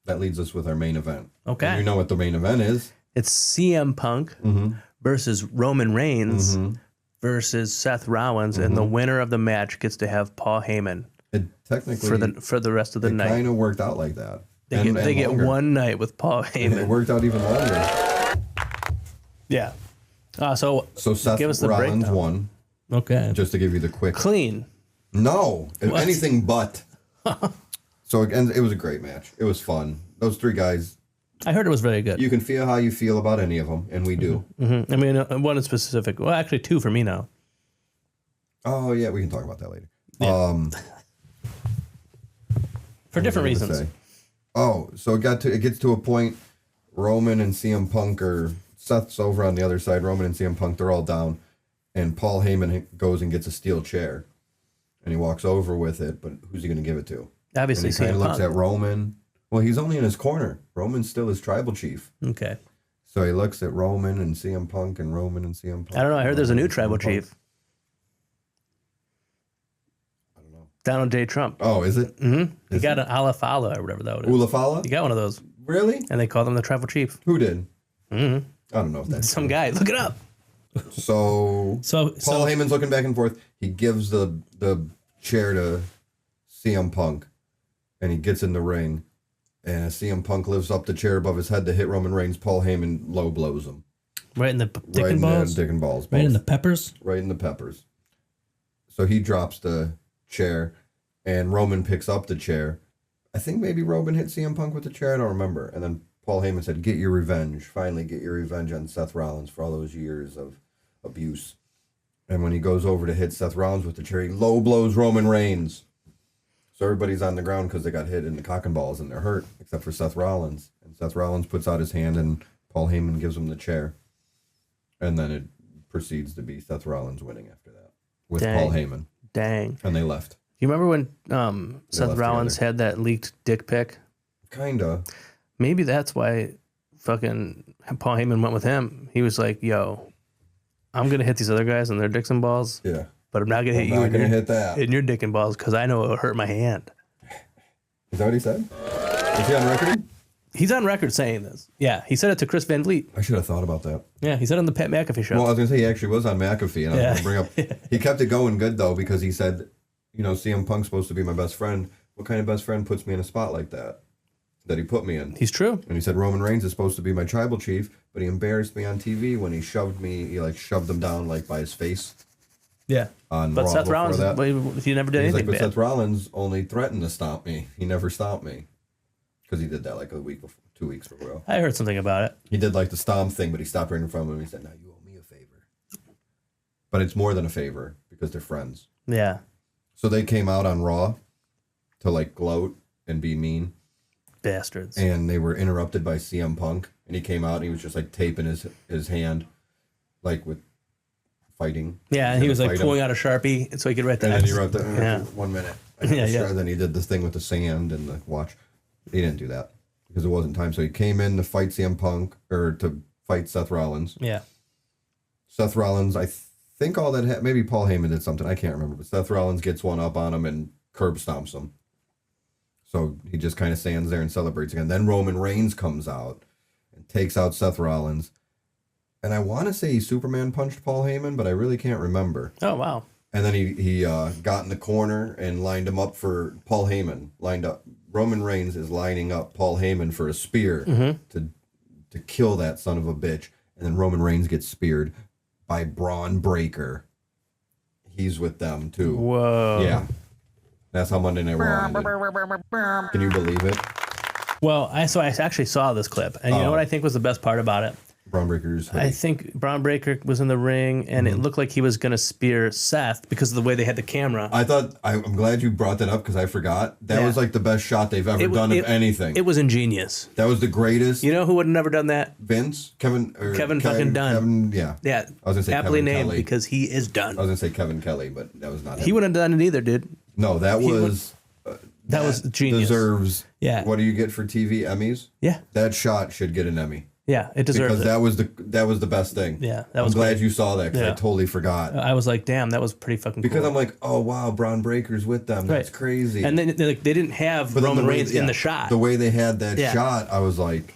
that leads us with our main event. Okay. And you know what the main event is? It's CM Punk versus Roman Reigns versus Seth Rollins, and the winner of the match gets to have Paul Heyman It technically for the rest of the night. Kind of worked out like that. They get one night with Paul Heyman. It worked out even longer. Yeah. So Seth give us the Rollins breakdown. won. Okay. Just to give you the quick. Clean. No, anything but. So again, it was a great match. It was fun. Those 3 guys. I heard it was very good. You can feel how you feel about any of them, and we do. I mean, one in specific. Well, actually, 2 for me now. Oh yeah, we can talk about that later. Yeah. For different reasons. Oh, so it gets to a point. Roman and CM Punk Seth's over on the other side. Roman and CM Punk, they're all down, and Paul Heyman goes and gets a steel chair, and he walks over with it. But who's he going to give it to? Obviously, and he kind CM of looks Punk. at Roman. Well, he's only in his corner. Roman's still his tribal chief. Okay. So he looks at Roman and CM Punk and Roman and CM Punk. I don't know. I heard there's a new tribal chief. I don't know. Donald J. Trump. Oh, is it? Mm-hmm. He got an Alafala or whatever that was. Ulafala? He got one of those. Really? And they called him the tribal chief. Who did? Mm-hmm. I don't know if that's some guy. Look it up. So Paul Heyman's looking back and forth. He gives the chair to CM Punk, and he gets in the ring. And as CM Punk lifts up the chair above his head to hit Roman Reigns, Paul Heyman low blows him. Right in the dick and balls? Dick and balls. Right in the peppers? Right in the peppers. So he drops the chair, and Roman picks up the chair. I think maybe Roman hit CM Punk with the chair. I don't remember. And then Paul Heyman said, "Get your revenge. Finally get your revenge on Seth Rollins for all those years of abuse." And when he goes over to hit Seth Rollins with the chair, he low blows Roman Reigns. So everybody's on the ground because they got hit in the cock and balls and they're hurt, except for Seth Rollins. And Seth Rollins puts out his hand and Paul Heyman gives him the chair. And then it proceeds to be Seth Rollins winning after that with Paul Heyman. Dang. And they left. You remember when Seth Rollins had that leaked dick pic? Kinda. Maybe that's why fucking Paul Heyman went with him. He was like, yo, I'm going to hit these other guys on their dicks and balls. Yeah. But I'm not going to hit you in your dick and balls because I know it'll hurt my hand. Is that what he said? Is he on record? He's on record saying this. Yeah, he said it to Chris Van Vliet. I should have thought about that. Yeah, he said it on the Pat McAfee show. Well, I was going to say he actually was on McAfee, and I was going to bring up... He kept it going good, though, because he said, CM Punk's supposed to be my best friend. What kind of best friend puts me in a spot like that he put me in? He's true. And he said Roman Reigns is supposed to be my tribal chief, but he embarrassed me on TV when he shoved me. He like shoved him down like by his face. Yeah. On but Raw Seth Rollins, that. he never did He's anything but bad. Seth Rollins only threatened to stomp me. He never stomped me. Because he did that like a week before, 2 weeks before. I heard something about it. He did like the stomp thing, but he stopped right in front of him. He said, "Now you owe me a favor." But it's more than a favor because they're friends. Yeah. So they came out on Raw to like gloat and be mean. Bastards. And they were interrupted by CM Punk. And he came out and he was just like taping his hand like with fighting. Yeah, and he was like pulling out a Sharpie so he could write the And X. then he wrote the 1 minute. Yeah. Then he did this thing with the sand and the watch. He didn't do that because it wasn't time. So he came in to fight CM Punk or to fight Seth Rollins. Yeah. Seth Rollins, I think all that maybe Paul Heyman did something. I can't remember. But Seth Rollins gets one up on him and curb stomps him. So he just kind of stands there and celebrates again. Then Roman Reigns comes out and takes out Seth Rollins. And I want to say he Superman punched Paul Heyman, but I really can't remember. Oh, wow. And then he got in the corner and lined him up for Paul Heyman. Lined up. Roman Reigns is lining up Paul Heyman for a spear to kill that son of a bitch. And then Roman Reigns gets speared by Braun Breaker. He's with them, too. Whoa. Yeah. That's how Monday Night Raw ended. Can you believe it? Well, I actually saw this clip. And you know what I think was the best part about it? Braun Breaker's hoodie. I think Braun Breaker was in the ring, and it looked like he was going to spear Seth because of the way they had the camera. I'm glad you brought that up because I forgot. That was like the best shot they've ever done of anything. It was ingenious. That was the greatest. You know who would have never done that? Vince? Kevin fucking Dunn. Kevin, yeah. Yeah. I was going to say aptly Kevin named Kelly. because he is done. I was going to say Kevin Kelly, but that was not him. He wouldn't have done it either, dude. No, that was... That was genius. Deserves... Yeah. What do you get for TV Emmys? Yeah. That shot should get an Emmy. Yeah, it deserves because that was the best thing. Yeah, that I'm was glad great. you saw that because I Yeah. totally forgot. I was like, damn, that was pretty fucking Because cool. I'm like, oh wow, Braun Breaker's with them. That's crazy. And then they didn't have But then Roman the way- Reigns in the shot. The way they had that shot, I was like,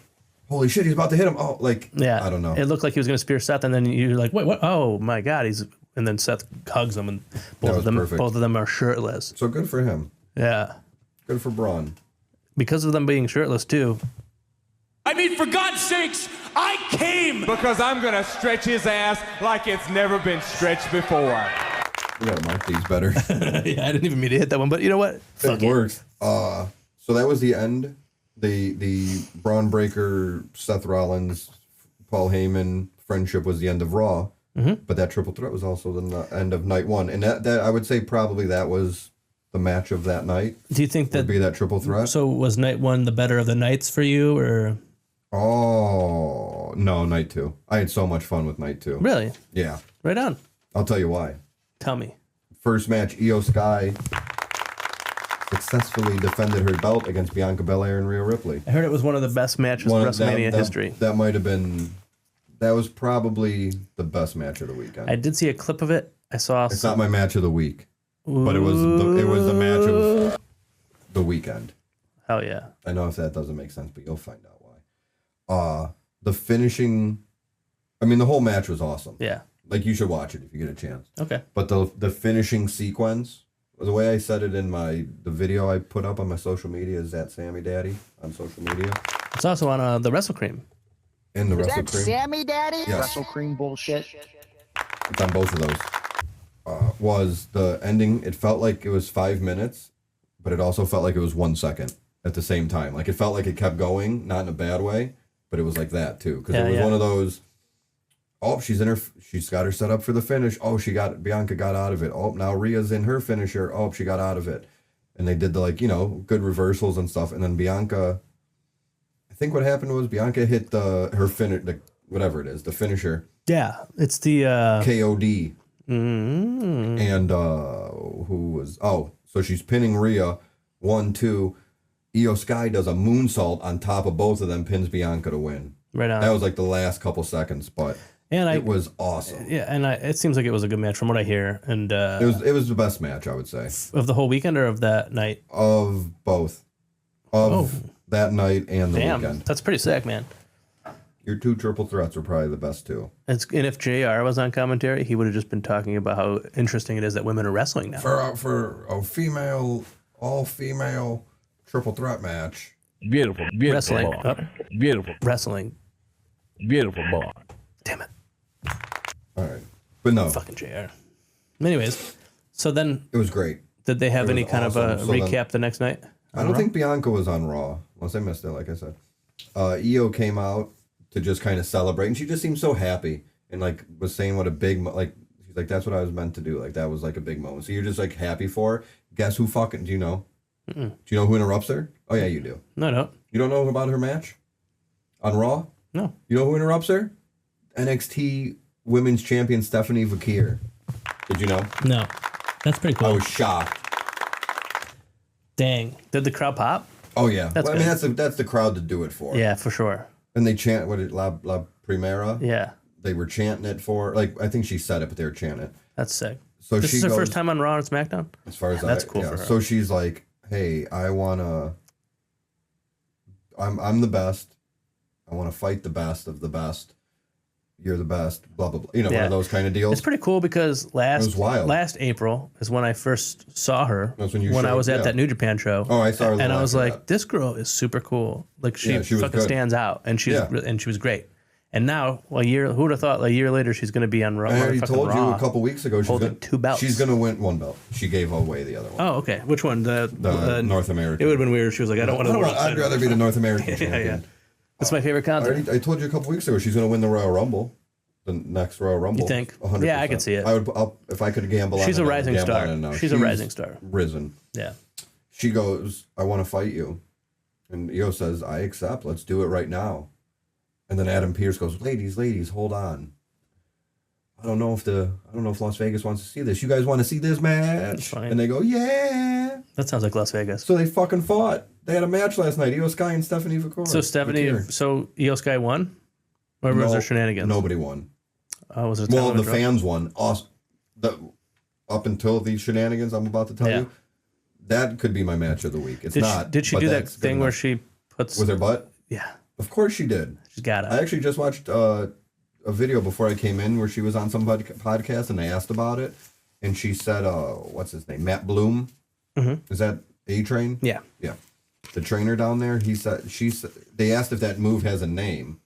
holy shit, he's about to hit him. Oh, like, Yeah, I don't know. It looked like he was going to spear Seth, and then you're like, wait, what? Oh my god, he's. And then Seth hugs him, and both of them are shirtless. So good for him. Yeah, good for Braun. Because of them being shirtless too. I mean, for God's sakes, I came because I'm gonna stretch his ass like it's never been stretched before. We gotta mark these better. Yeah, I didn't even mean to hit that one, but you know what? It works. So that was the end. The Braun Breaker, Seth Rollins, Paul Heyman friendship was the end of Raw. Mm-hmm. But that triple threat was also the end of night one, and that I would say probably that was the match of that night. Do you think that would be that triple threat? So was night one the better of the nights for you, or? Oh no, night two. I had so much fun with night two. Really? Yeah. Right on. I'll tell you why. Tell me. First match, Io Sky successfully defended her belt against Bianca Belair and Rhea Ripley. I heard it was one of the best matches in WrestleMania history. That might have been. That was probably the best match of the weekend. I did see a clip of it. I saw. It's not my match of the week, but it was the match of the weekend. Hell yeah! I know if that doesn't make sense, but you'll find out why. The finishing, I mean, the whole match was awesome. Yeah. Like, you should watch it if you get a chance. Okay. But the finishing sequence, the way I said it in the video I put up on my social media is at Sammy Daddy on social media. It's also on the Wrestle Cream. In the Wrestle that Cream. Sammy Daddy? Yes. Wrestle Cream bullshit. It's on both of those. Was the ending, it felt like it was 5 minutes, but it also felt like it was 1 second at the same time. Like, it felt like it kept going, not in a bad way, but it was like that too. Because it was one of those, oh, she's got her set up for the finish. Oh, Bianca got out of it. Oh, now Rhea's in her finisher. Oh, she got out of it. And they did the, good reversals and stuff. And then Bianca, I think what happened was Bianca hit her finish, whatever it is, the finisher. Yeah, it's the KOD. Mm-hmm. And who was? Oh, so she's pinning Rhea. 1, 2. Io Sky does a moonsault on top of both of them, pins Bianca to win. Right on. That was like the last couple seconds, but it was awesome. Yeah, and it seems like it was a good match from what I hear. And it was the best match, I would say, of the whole weekend or of that night. Of both, that night and the weekend. That's pretty sick, man. Your 2 triple threats were probably the best 2. And if JR was on commentary, he would have just been talking about how interesting it is that women are wrestling now. For a female, all-female triple threat match. Beautiful Wrestling. boy. Oh, Beautiful, wrestling. beautiful boy. Damn it. All right. But no, Fucking JR. Anyways, so then it was great. did they have It any was kind of a awesome. So then- recap the next night? I don't think Bianca was on Raw, unless I missed it, like I said. Io came out to just kind of celebrate, and she just seemed so happy and like was saying what a big she's like, that's what I was meant to do. Like that was like a big moment. So you're just like happy for her. Guess who fucking do you know? Do you know who interrupts her? Oh yeah, you do. No, I don't. You don't know about her match on Raw? No. You know who interrupts her? NXT Women's Champion Stephanie Vakir. Did you know? No. That's pretty I cool. was shocked. Dang. Did the crowd pop? Oh yeah, That's well, I mean good. that's the crowd to do it for. Yeah, for sure. And they chant La Primera. Yeah. They were chanting it for I think she said it, but they were chanting it. That's sick. So This she is her goes, first time on Raw and SmackDown? as far as That's cool for her. So she's like, hey, I'm the best. I want to fight the best of the best. You're the best. Blah blah blah. You know, one Yeah. of those kind of deals. It's pretty cool because was wild. last April is when I first saw her. That's when you I showed- was at yeah. that New Japan show. Oh, I saw her a and little I was after like, that. this girl is super cool. Like she Yeah, she was fucking good. stands out, and she was great. And now who would have thought a year later she's going to be on Raw? I already fucking told you Raw. a couple weeks ago. holding 2 belts. She's gonna win 1 belt. She gave away the other one. Oh, okay. Which one? The North American. It would have been weird if she was like, I don't want to. I'd rather be the North American Yeah, champion. yeah. That's my favorite content. I told you a couple weeks ago she's gonna win the Royal Rumble. The next Royal Rumble. You think? 100%. Yeah, I could see it. If I could gamble on it. She's a I would rising gamble star. on it now. She's a rising star. Risen. Yeah. She goes, I want to fight you. And Io says, I accept. Let's do it right now. And then Adam Pearce goes, ladies, hold on. I don't know if Las Vegas wants to see this. You guys want to see this match? That's fine. And they go, yeah. That sounds like Las Vegas. So they fucking fought. They had a match last night. Io Sky and Stephanie Vakir. So Io Sky won? Or was there shenanigans? Nobody won. Was it a Well, time the limit fans won. Up until these shenanigans I'm about to tell you, that could be my match of the week. It's not. Did she but do that that's good thing where enough. she puts With her butt? Yeah. Of course she did. She's got it. I actually just watched a video before I came in where she was on some podcast and they asked about it. And she said, what's his name? Matt Bloom? Mm-hmm. Is that A-Train? Yeah. Yeah. The trainer down there, they asked if that move has a name.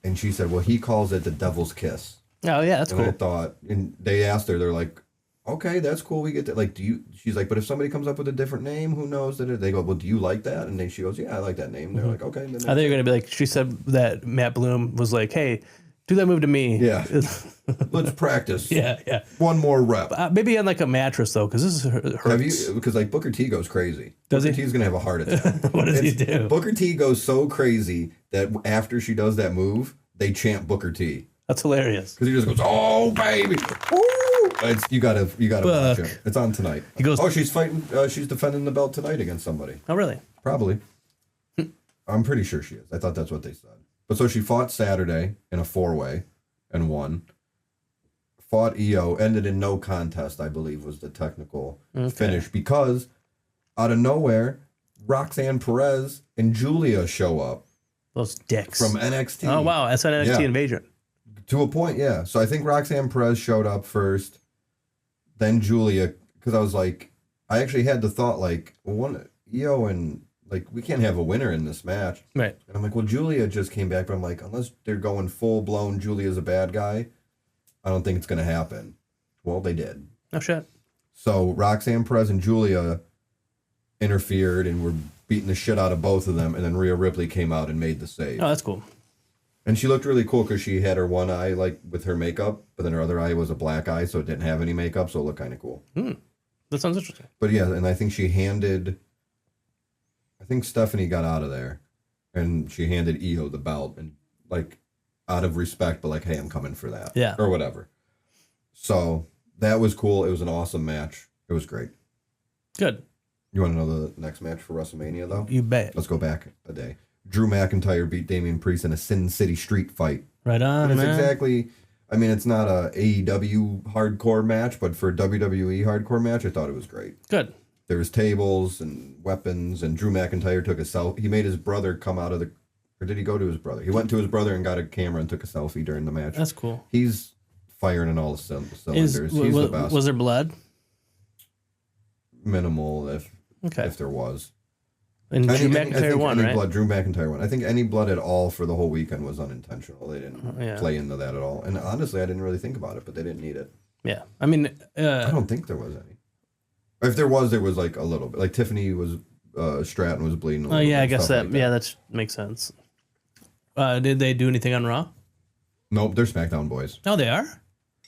And she said, well, he calls it the devil's kiss. Oh yeah, that's And cool. I thought, and they asked her, they're like, okay, that's cool. We get that. Like, she's like, but if somebody comes up with a different name, who knows that they go, well, do you like that? And then she goes, yeah, I like that name. They're like, okay. And then I think you're gonna be like, she said that Matt Bloom was like, hey, do that move to me. yeah, let's practice. yeah. One more rep. Maybe on like a mattress though, because this is hurts. Have you? Because like Booker T goes crazy. Does Booker he? T's gonna have a heart attack. What does he do? Booker T goes so crazy that after she does that move, they chant Booker T That's hilarious. because he just goes, "Oh baby, woo!" You gotta watch it. It's on tonight. He goes, "Oh, she's fighting. She's defending the belt tonight against somebody. Oh really? Probably. I'm pretty sure she is. I thought that's what they said. But so she fought Saturday in a 4-way and won. Fought Io, ended in no contest, I believe, was the technical finish because out of nowhere, Roxanne Perez and Julia show up Those dicks. from NXT. Oh wow, that's an NXT Yeah. invasion. To a point, yeah. So I think Roxanne Perez showed up first, then Julia, because I was like, I actually had the thought like, well, Io and like we can't have a winner in this match. Right. And I'm like, well, Julia just came back, but I'm like, unless they're going full blown, Julia's a bad guy, I don't think it's gonna happen. Well, they did. Oh shit. So Roxanne Perez and Julia interfered and were beating the shit out of both of them, and then Rhea Ripley came out and made the save. Oh, that's cool. And she looked really cool because she had her one eye like with her makeup, but then her other eye was a black eye, so it didn't have any makeup, so it looked kind of cool. That sounds interesting. But yeah, and I think Stephanie got out of there, and she handed Io the belt, and like out of respect, but like, hey, I'm coming for that, Yeah. or whatever. So that was cool. It was an awesome match. It was great. Good. You want to know the next match for WrestleMania though? You bet. Let's go back a day. Drew McIntyre beat Damian Priest in a Sin City Street fight. Right on, And it's man. exactly, I mean, it's not a AEW hardcore match, but for a WWE hardcore match, I thought it was great. Good. There was tables and weapons, and Drew McIntyre took he made his brother come out of Or did he go to his brother? He went to his brother and got a camera and took a selfie during the match. That's cool. He's firing in all the cylinders. He's the best. Was there blood? Minimal, if there was. And Drew McIntyre won, right? Blood, Drew McIntyre won. I think any blood at all for the whole weekend was unintentional. They didn't play into that at all. And honestly, I didn't really think about it, but they didn't need it. Yeah. I mean... I don't think there was any. If there was like a little bit. Like Tiffany was... Stratton was bleeding a little bit. I guess that... Yeah, that makes sense. Did they do anything on Raw? Nope, they're SmackDown boys. Oh, they are?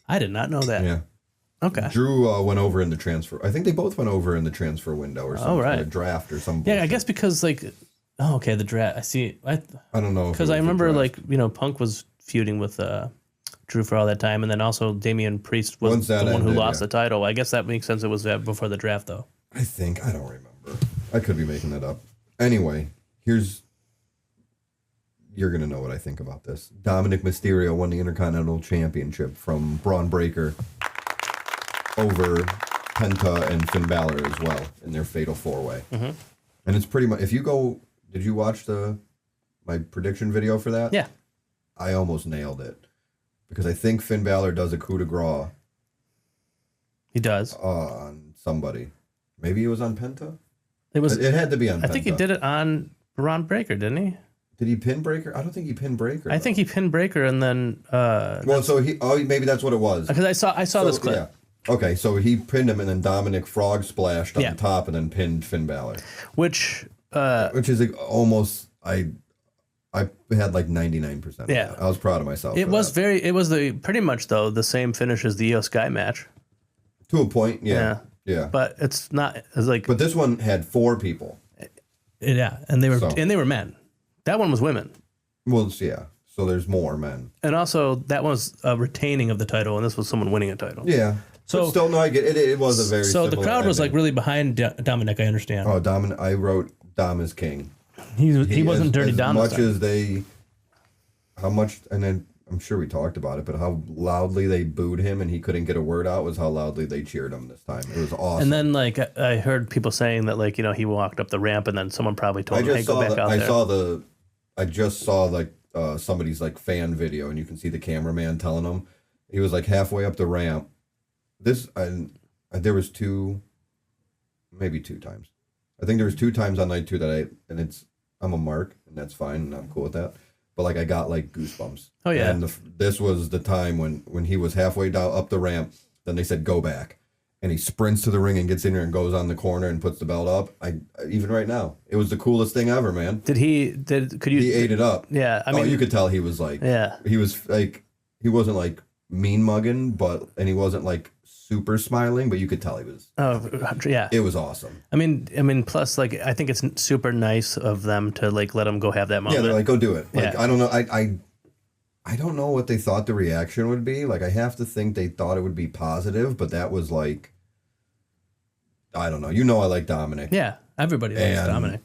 I did not know that. Yeah. Okay. Drew went over in the transfer. I think they both went over in the transfer window or something. Right. A draft or something. Yeah, I guess because like, the draft. I see. I don't know. Because I remember Punk was feuding with Drew for all that time, and then also Damian Priest was the one who lost the title. I guess that makes sense. It was before the draft, though. I don't remember. I could be making that up. Anyway, you're going to know what I think about this. Dominic Mysterio won the Intercontinental Championship from Braun Breaker over Penta and Finn Balor as well in their Fatal 4-Way. Mm-hmm. And it's pretty much, did you watch my prediction video for that? Yeah. I almost nailed it. Because I think Finn Balor does a coup de grace. He does. On somebody. Maybe it was on Penta? It had to be on Penta. I think he did it on Braun Breaker, didn't he? Did he pin Breaker? I don't think he pinned Breaker. I think he pinned Breaker and then... maybe that's what it was. Because I saw this clip. Yeah. Okay, so he pinned him and then Dominic frog splashed on top and then pinned Finn Balor. Which is like almost... I had like 99%. Yeah. I was proud of myself. It was pretty much though the same finish as the Io Sky match. To a point, yeah. But it's not like... But this one had 4 people. Yeah, and they were men. That one was women. Well, yeah. So there's more men. And also, that was a retaining of the title, and this was someone winning a title. Yeah. So but still, no, I get it. It was a very so the crowd was like really behind Dominic. I understand. Oh, Dominic! I wrote Dom is king. He wasn't dirty Dom. As much as how much, and then I'm sure we talked about it, but how loudly they booed him and he couldn't get a word out was how loudly they cheered him this time. It was awesome. And then I heard people saying that he walked up the ramp and then someone probably told him, "Hey, go back out there." I just saw somebody's fan video, and you can see the cameraman telling him he was halfway up the ramp. There was 2, maybe 2 times. I think there was 2 times on night 2 I'm a mark, and that's fine, and I'm cool with that. But I got goosebumps. Oh yeah. And this was the time when he was halfway down up the ramp. Then they said go back, and he sprints to the ring and gets in there and goes on the corner and puts the belt up. Even right now, it was the coolest thing ever, man. He ate it up. Yeah, I mean, you could tell he was he was he wasn't mean mugging, and he wasn't super smiling, but you could tell he was. Oh yeah, it was awesome. I mean, plus I think it's super nice of them to let him go have that moment. Yeah, they're go do it. Yeah. I don't know. I don't know what they thought the reaction would be. I have to think they thought it would be positive, but that was I don't know. I like Dominic. Yeah, everybody likes Dominic.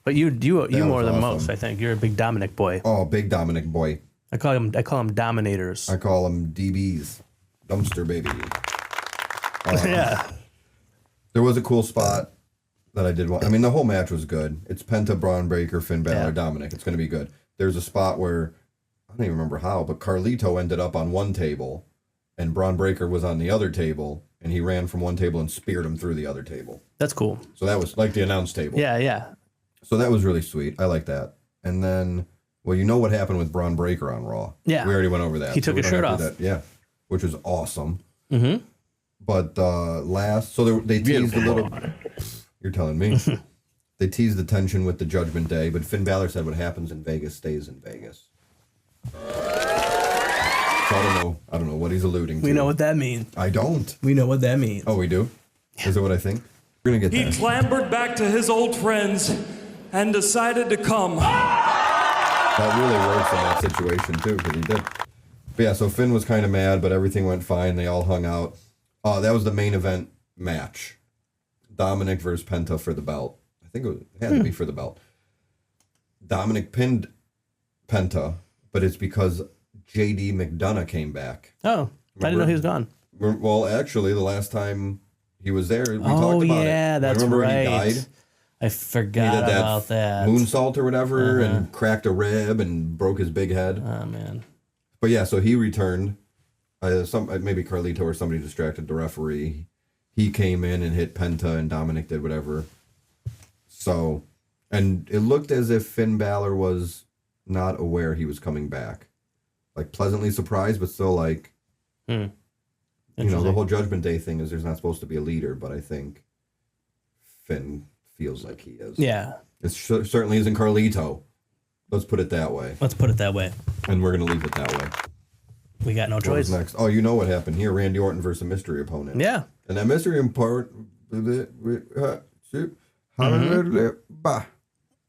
But you more than most, I think. You're a big Dominic boy. Oh, big Dominic boy. I call them Dominators. I call them DBs. Dumpster baby. Yeah. There was a cool spot that I did want. I mean, the whole match was good. It's Penta, Braun Breaker, Finn Balor, Dominic. It's going to be good. There's a spot where, I don't even remember how, but Carlito ended up on one table and Braun Breaker was on the other table, and he ran from one table and speared him through the other table. That's cool. So that was the announce table. Yeah, yeah. So that was really sweet. I like that. And then, well, you know what happened with Braun Breaker on Raw. Yeah. We already went over that. He took his shirt off. Yeah. Which was awesome. Mm-hmm. But they teased a little. You're telling me. They teased the tension with the Judgment Day, but Finn Balor said what happens in Vegas stays in Vegas. So I don't know what he's alluding to. We know what that means. I don't. We know what that means. Oh, we do? Is it what I think? We're gonna get He that. clambered back to his old friends and decided to come. That really works in that situation too, because he did. But yeah, so Finn was kind of mad, but everything went fine. They all hung out. That was the main event match. Dominic versus Penta for the belt. I think it had to be for the belt. Dominic pinned Penta, but it's because JD McDonough came back. Oh, I didn't know he was gone. Well, actually, the last time he was there, we talked about it. Yeah, that's remember right. When he died? I He forgot did about that. moonsault or whatever and cracked a rib and broke his big head. Oh, man. But yeah, so he returned. Maybe Carlito or somebody distracted the referee. He came in and hit Penta, and Dominic did whatever. So, and it looked as if Finn Balor was not aware he was coming back. Like, pleasantly surprised, but still like, you know, the whole Judgment Day thing is there's not supposed to be a leader, but I think Finn feels like he is. Yeah. It certainly isn't Carlito. Let's put it that way. Let's put it that way. And we're going to leave it that way. We got no What choice. was next? Oh, you know what happened here. Randy Orton versus a mystery opponent. Yeah. And that mystery opponent...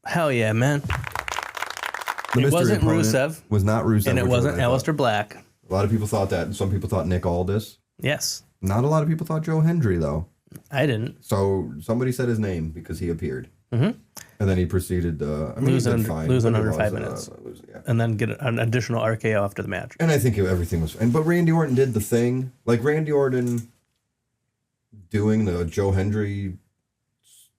Hell yeah, man. The It mystery wasn't opponent Rusev. Was not Rusev. And it which is wasn't what I thought. Aleister Black. A lot of people thought that. And some people thought Nick Aldis. Yes. Not a lot of people thought Joe Hendry, though. I didn't. So somebody said his name because he appeared. Mm-hmm. And then he proceeded to... I mean, Lose he did under- fine. lose in But he under 5 lost, minutes. yeah. And then get an additional RKO after the match. And I think everything was fine. But Randy Orton did the thing. Like, Randy Orton doing the Joe Hendry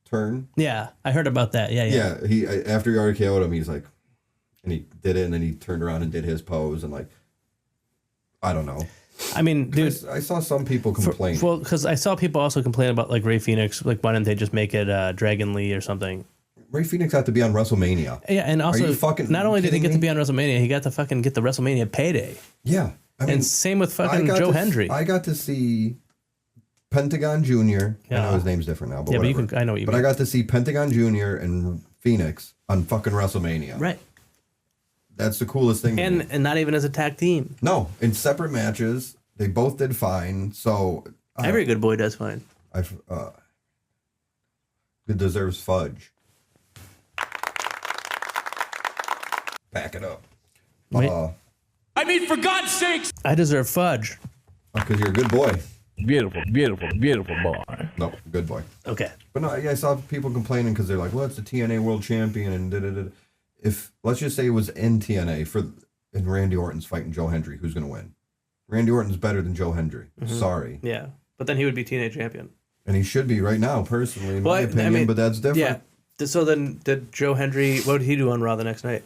turn. Yeah, I heard about that. Yeah. Yeah, he after he RKO'd him, he's like... And he did it, and then he turned around and did his pose, and like... I don't know. I mean, dude... I saw some people complain. Well, because I saw people also complain about, like, Rey Fenix. Like, why didn't they just make it Dragon Lee or something? Ray Phoenix had to be on WrestleMania. Yeah, and also, you fucking not only did he kidding get to me? be on WrestleMania, he got to fucking get the WrestleMania payday. Yeah. I mean, And same with I fucking got Joe to Hendry. I got to see Pentagon Jr. I Yeah. know his name's different now, but Yeah, but you whatever. can- I know what you But mean. I got to see Pentagon Jr. and Phoenix on fucking WrestleMania. Right. That's the coolest thing. to me. And not even as a tag team. No, in separate matches, they both did fine. So Every good boy does fine. it deserves fudge. Back it up. Wait. I mean, for God's sakes! I deserve fudge. Because you're a good boy. Beautiful, beautiful, beautiful boy. No, good boy. Okay. But no, I saw people complaining because they're like, well, it's the TNA World Champion and da-da-da. If, let's just say it was in TNA and Randy Orton's fighting Joe Hendry, who's going to win? Randy Orton's better than Joe Hendry. Sorry. Yeah. But then he would be TNA champion. And he should be right now, personally, in Well, my I opinion, mean, but that's different. Yeah. So then did Joe Hendry, what did he do on Raw the next night?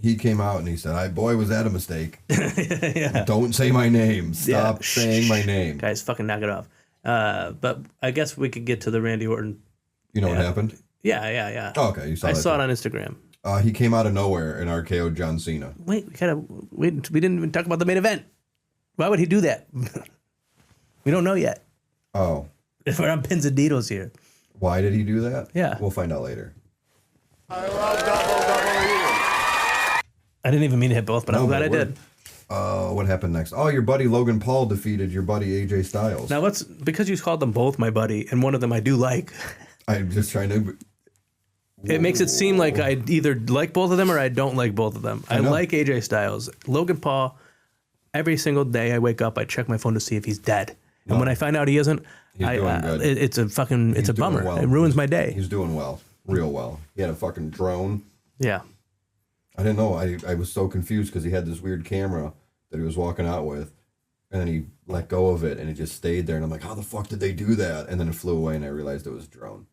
He came out and he said, boy, was that a mistake. Yeah. Don't say my name. Stop Yeah. saying my name. Guys, fucking knock it off. But I guess we could get to the Randy Orton. You know what happened? Yeah. Oh, okay, you saw I that. saw it on Instagram. He came out of nowhere and RKO'd John Cena. Wait, we didn't even talk about the main event. Why would he do that? We don't know yet. Oh, We're on pins and needles here. why did he do that? Yeah. We'll find out later. I love WWE. I didn't even mean to hit both, but I'm No, glad I but did. What happened next? Oh, your buddy Logan Paul defeated your buddy AJ Styles. Now, because you called them both my buddy, and one of them I do like, I'm just trying to... it makes it seem like I either like both of them or I don't like both of them. I know. like AJ Styles. Logan Paul, every single day I wake up, I check my phone to see if he's dead. And when I find out he isn't, He's doing good. it's a fucking, it's a doing bummer. well. It ruins my day. He's doing well. Real well. He had a fucking drone. Yeah. I didn't know. I was so confused because he had this weird camera that he was walking out with. And then he let go of it and it just stayed there. And I'm like, how the fuck did they do that? And then it flew away and I realized it was a drone.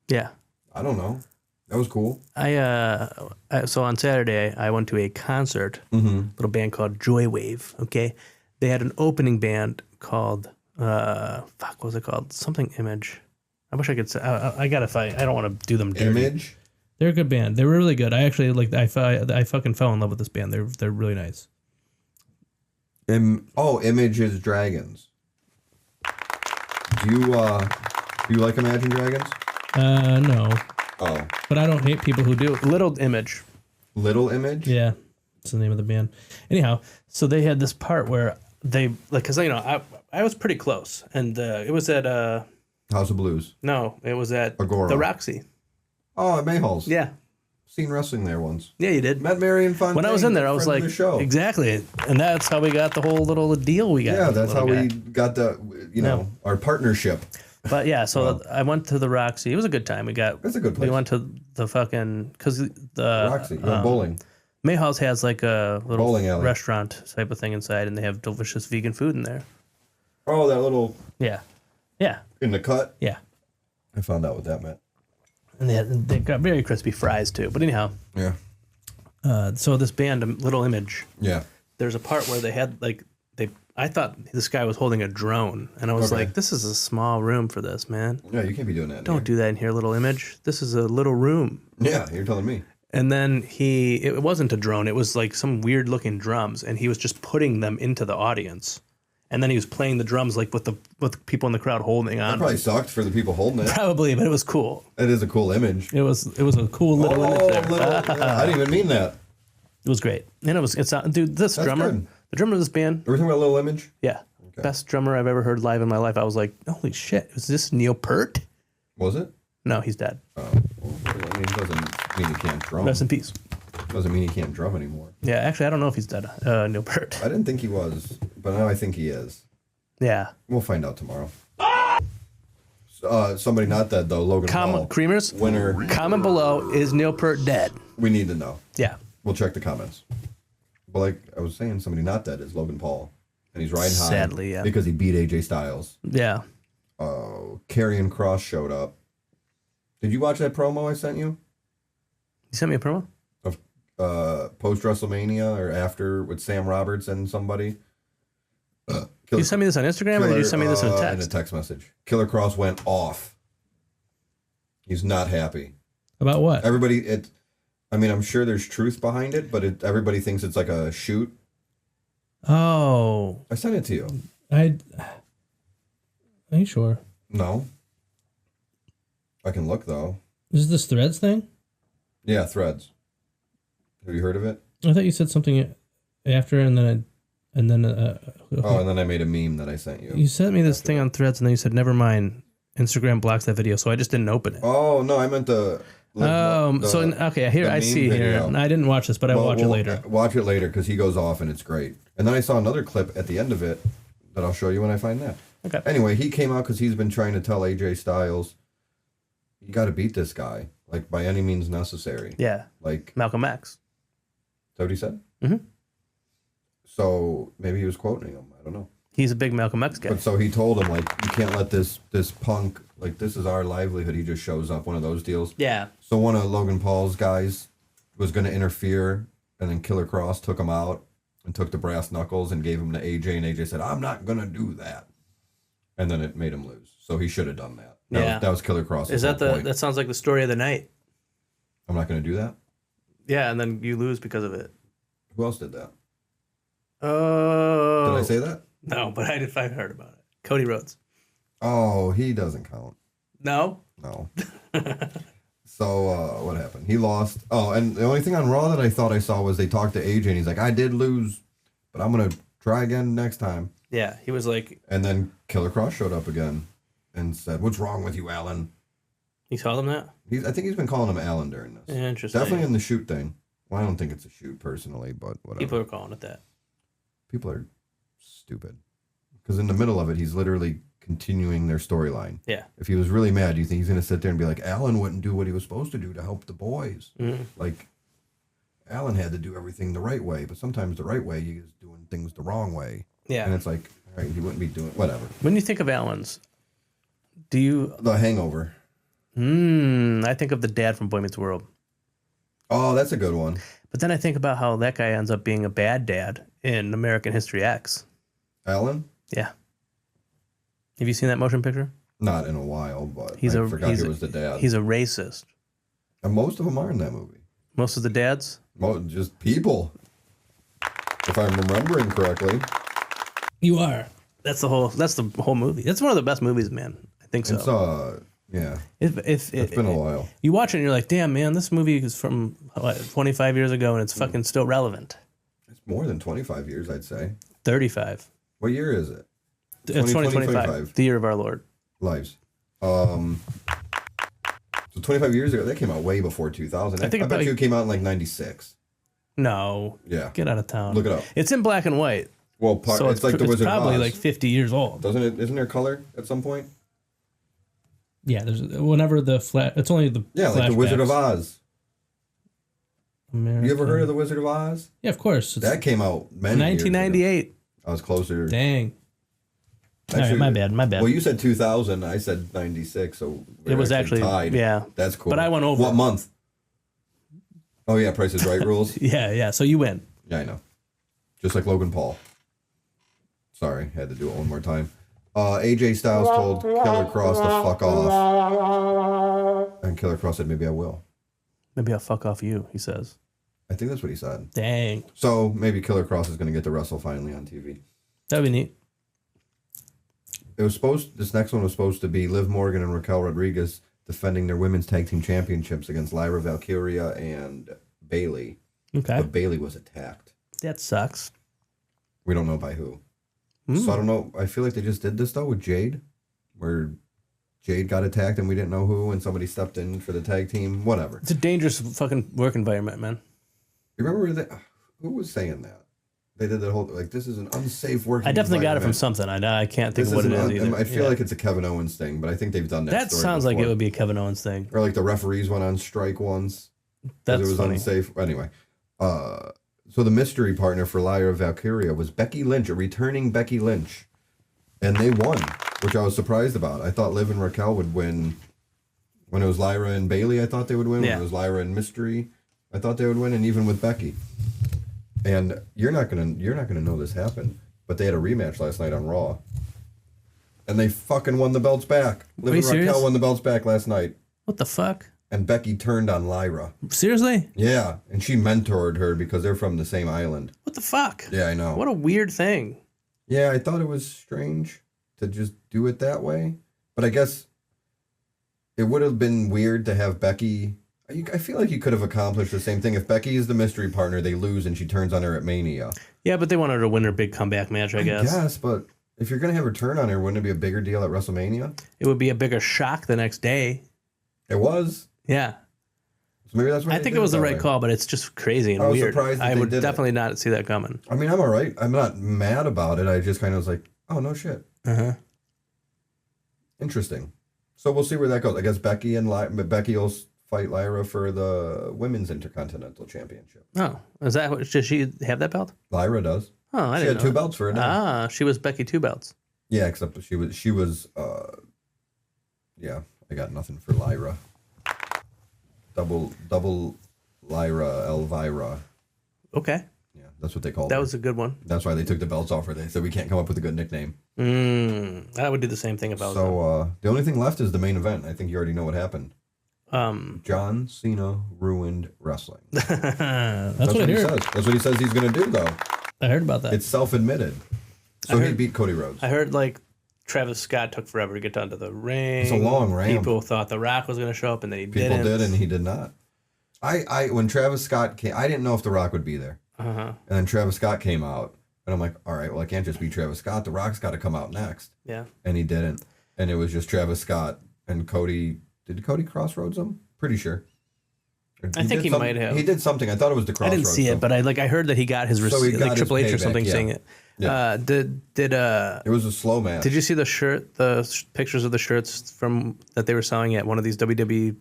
Yeah. I don't know. That was cool. So on Saturday, I went to a concert, little band called Joywave. Okay, they had an opening band called what was it called? Something Image. I wish I could say. I gotta find. I don't want to do them dirty. Image? They're a good band. They were really good. I actually like. I fucking fell in love with this band. They're really nice. Image is Dragons. Do you like Imagine Dragons? No, Oh, but I don't hate people who do. Little Image. Little Image? Yeah, that's the name of the band. Anyhow, so they had this part where they because I was pretty close, and it was at House of Blues. no, it was at Agora. the Roxy. Oh, at Mayhall's. Yeah, Seen wrestling there once. yeah, you did. Met Marion Fontaine. When I was in there, I was friend like, of the show. exactly, and that's how we got the whole little deal we got. Yeah, with the that's how little we guy. got our partnership. But yeah, so I went to the Roxy. It was a good time. It's a good place. We went to the fucking because the Roxy, you went bowling. Mayhall's has like a little Bowling alley. restaurant type of thing inside, and they have delicious vegan food in there. Oh, that little Yeah, in the cut. yeah. I found out what that meant. And they got very crispy fries too. But anyhow, Yeah. so this band, Little Image, Yeah. there's a part where they had I thought this guy was holding a drone, and I was Okay. like, this is a small room for this, man. Yeah, you can't be doing that. Don't do that in here, Little Image. This is a little room. Yeah, you're telling me. And then it wasn't a drone. It was like some weird looking drums, and he was just putting them into the audience. And then he was playing the drums like with the people in the crowd holding That on. probably sucked for the people holding it. Probably, but it was cool. It is a cool image. It was a cool little image there. I didn't even mean that. It was great. And it's not, dude, this That's drummer, good. the drummer of this band, Are we talking about Little Image? yeah, best drummer I've ever heard live in my life. I was like, holy shit, is this Neil Peart? Was it? No, he's dead. Well, I mean, it doesn't mean he can't drum. Rest in peace. Doesn't mean he can't drum anymore. Yeah, actually, I don't know if he's dead, Neil Peart. I didn't think he was, but now I think he is. Yeah. We'll find out tomorrow. Somebody not dead, though. Logan Paul. Creamers, Winner. comment below, is Neil Peart dead? We need to know. Yeah. We'll check the comments. But like I was saying, somebody not dead is Logan Paul. And he's riding high. Sadly, yeah. Because he beat AJ Styles. Yeah. Karrion Kross showed up. Did you watch that promo I sent you? You sent me a promo? Of post WrestleMania or after with Sam Roberts and somebody? You sent me this on Instagram, or did you send me this in a text? In a text message. Killer Kross went off. He's not happy. About what? Everybody, I'm sure there's truth behind it, but everybody thinks it's like a shoot. Oh. I sent it to you. Are you sure? No. I can look, though. Is this Threads thing? Yeah, Threads. Have you heard of it? I thought you said something after, and then and then I made a meme that I sent you. You sent me this thing on Threads, and then you said, never mind, Instagram blocks that video, so I just didn't open it. Oh, no, I meant the... okay, here, I see video. here. I didn't watch this, but I'll watch it later. Watch it later, because he goes off, and it's great. And then I saw another clip at the end of it that I'll show you when I find that. Okay. Anyway, he came out because he's been trying to tell AJ Styles, you got to beat this guy, like, by any means necessary. Yeah. Like... Malcolm X. Is that what he said? Mm-hmm. So maybe he was quoting him. I don't know. He's a big Malcolm X guy. But so he told him, like, you can't let this punk, like, this is our livelihood. He just shows up, one of those deals. Yeah. So one of Logan Paul's guys was going to interfere, and then Killer Kross took him out and took the brass knuckles and gave him to AJ, and AJ said, I'm not going to do that. And then it made him lose. So he should have done that. That was Killer Kross. Is that that sounds like the story of the night? I'm not going to do that? Yeah, and then you lose because of it. Who else did that? Oh. Did I say that? No, but I've heard about it. Cody Rhodes. Oh, he doesn't count. No? No. So what happened? He lost. Oh, and the only thing on Raw that I thought I saw was they talked to AJ, and he's like, I did lose, but I'm going to try again next time. Yeah, he was like... And then Killer Kross showed up again and said, what's wrong with you, Alan? You told him that? I think he's been calling him Alan during this. Yeah, interesting. Definitely in the shoot thing. Well, I don't think it's a shoot personally, but whatever. People are calling it that. People are stupid. Because in the middle of it, he's literally continuing their storyline. Yeah. If he was really mad, do you think he's going to sit there and be like, Alan wouldn't do what he was supposed to do to help the boys? Mm-hmm. Like, Alan had to do everything the right way, but sometimes the right way is doing things the wrong way. Yeah. And it's like, all right, he wouldn't be doing whatever. When you think of Alan's, do you... The Hangover. I think of the dad from Boy Meets World. Oh, that's a good one. But then I think about how that guy ends up being a bad dad in American History X. Alan? Yeah. Have you seen that motion picture? Not in a while, but I forgot he was the dad. He's a racist. And most of them are in that movie. Most of the dads? Just people. If I'm remembering correctly. You are. That's the whole movie. That's one of the best movies, man. I think so. It's yeah. It's been a while. You watch it and you're like, damn, man, this movie is from 25 years ago and it's fucking still relevant. It's more than 25 years, I'd say. 35. What year is it? It's 2025. The year of our Lord. Lives. So 25 years ago, that came out way before 2000. I bet you it came out in like 96. No. Yeah. Get out of town. Look it up. It's in black and white. Well, so it's like the Wizard of Oz. It's probably like 50 years old. Doesn't it? Isn't there color at some point? Yeah, there's whenever the it's only the like the Wizard of Oz. American. You ever heard of the Wizard of Oz? Yeah, of course. That came out many 1998. years ago. I was closer. Dang. All right, my bad. Well, you said 2000. I said 96. So It was actually tied. yeah. That's cool. But I went over. What month? Oh yeah, Price is Right rules. Yeah. So you win. Yeah, I know. Just like Logan Paul. Sorry, had to do it one more time. AJ Styles told Killer Cross to fuck off. And Killer Cross said, maybe I will. Maybe I'll fuck off you, he says. I think that's what he said. Dang. So maybe Killer Cross is going to get to wrestle finally on TV. That'd be neat. This next one was supposed to be Liv Morgan and Raquel Rodriguez defending their women's tag team championships against Lyra Valkyria and Bayley. Okay. But Bayley was attacked. That sucks. We don't know by who. So I don't know. I feel like they just did this though with Jade, where Jade got attacked and we didn't know who, and somebody stepped in for the tag team. Whatever. It's a dangerous fucking work environment, man. You remember who was saying that? They did that whole this is an unsafe working. I definitely got it from environment. something. I can't think of what it is either. I feel like it's a Kevin Owens thing, but I think they've done that. That story sounds like before. it would be a Kevin Owens thing. Or like the referees went on strike once. That's it was funny. unsafe. Anyway, so the mystery partner for Lyra Valkyria was Becky Lynch, a returning Becky Lynch. And they won, which I was surprised about. I thought Liv and Raquel would win. When it was Lyra and Bayley, I thought they would win. Yeah. When it was Lyra and Mystery, I thought they would win, and even with Becky. And you're not gonna know this happened, but they had a rematch last night on Raw. And they fucking won the belts back. Liv and serious? Raquel won the belts back last night. What the fuck? And Becky turned on Lyra. Seriously? Yeah, and she mentored her because they're from the same island. What the fuck? Yeah, I know. What a weird thing. Yeah, I thought it was strange to just do it that way. But I guess it would have been weird to have Becky. I feel like you could have accomplished the same thing. If Becky is the mystery partner, they lose and she turns on her at Mania. Yeah, but they wanted her to win her big comeback match, I guess. Yes, but if you're going to have her turn on her, wouldn't it be a bigger deal at WrestleMania? It would be a bigger shock the next day. It was. Yeah. So maybe that's why I think it was the right call, but it's just crazy and I was weird. surprised that I they would did it. definitely not see that coming. I mean, I'm all right. I'm not mad about it. I just kind of was like, oh, no shit. Uh-huh. Interesting. So we'll see where that goes. I guess Becky Becky will fight Lyra for the Women's Intercontinental Championship. Oh, is that what? Does she have that belt? Lyra does. Oh, I She didn't had know. two belts for it now. Ah, she was Becky two belts. Yeah, except she was yeah, I got nothing for Lyra. Double Lyra Elvira. Okay. Yeah, that's what they called That her. was a good one. That's why they took the belts off her. They said we can't come up with a good nickname. I would do the same thing if I was them. So the only thing left is the main event. I think you already know what happened. John Cena ruined wrestling. That's That's what I what he heard. says. That's what he says he's going to do, though. I heard about that. It's self-admitted. So he beat Cody Rhodes. I heard like Travis Scott took forever to get down to the ring. It's a long ramp. People thought The Rock was going to show up, and then he People didn't. did, and he did not. When Travis Scott came, I didn't know if The Rock would be there. Uh-huh. And then Travis Scott came out, and I'm like, all right, well, I can't just be Travis Scott. The Rock's got to come out next. Yeah. And he didn't. And it was just Travis Scott and Cody. Did Cody crossroads him? Pretty sure. I think he might have. He did something. I thought it was the I crossroads. didn't see it, but I heard that he got his So he got like Triple his H or payback, something yeah. saying it. Yeah. It was a slow match. Did you see the shirt, pictures of the shirts that they were selling at one of these WWE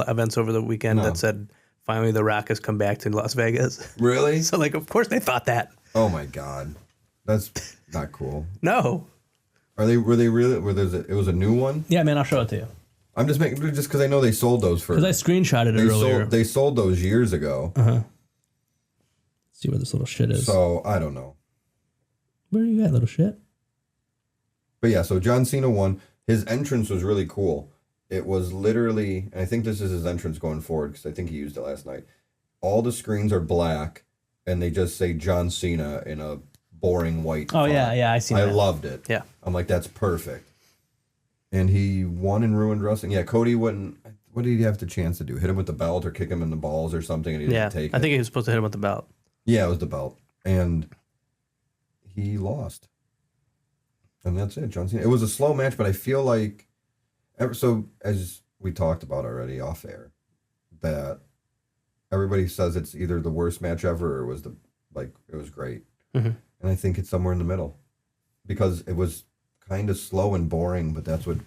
events over the weekend that said, finally The Rock has come back to Las Vegas? Really? So like, of course they thought that. Oh my God. That's not cool. No. Were they really? It was a new one? Yeah, man, I'll show it to you. I'm just because I know they sold those for. Because I screenshotted it earlier. They sold those years ago. Uh-huh. See where this little shit is. So I don't know. Where you at, little shit? But yeah, so John Cena won. His entrance was really cool. It was literally, and I think this is his entrance going forward because I think he used it last night. All the screens are black, and they just say John Cena in a boring white. Oh, font. yeah, I seen that. I loved it. Yeah. I'm like, that's perfect. And he won and ruined wrestling. Yeah, Cody wouldn't. What did he have the chance to do? Hit him with the belt or kick him in the balls or something? And he didn't take it. I think he was supposed to hit him with the belt. Yeah, it was the belt. And he lost. And that's it, John Cena. It was a slow match, but I feel like, so as we talked about already off air, that everybody says it's either the worst match ever or it was great. Mm-hmm. And I think it's somewhere in the middle because it was kind of slow and boring, but that's what,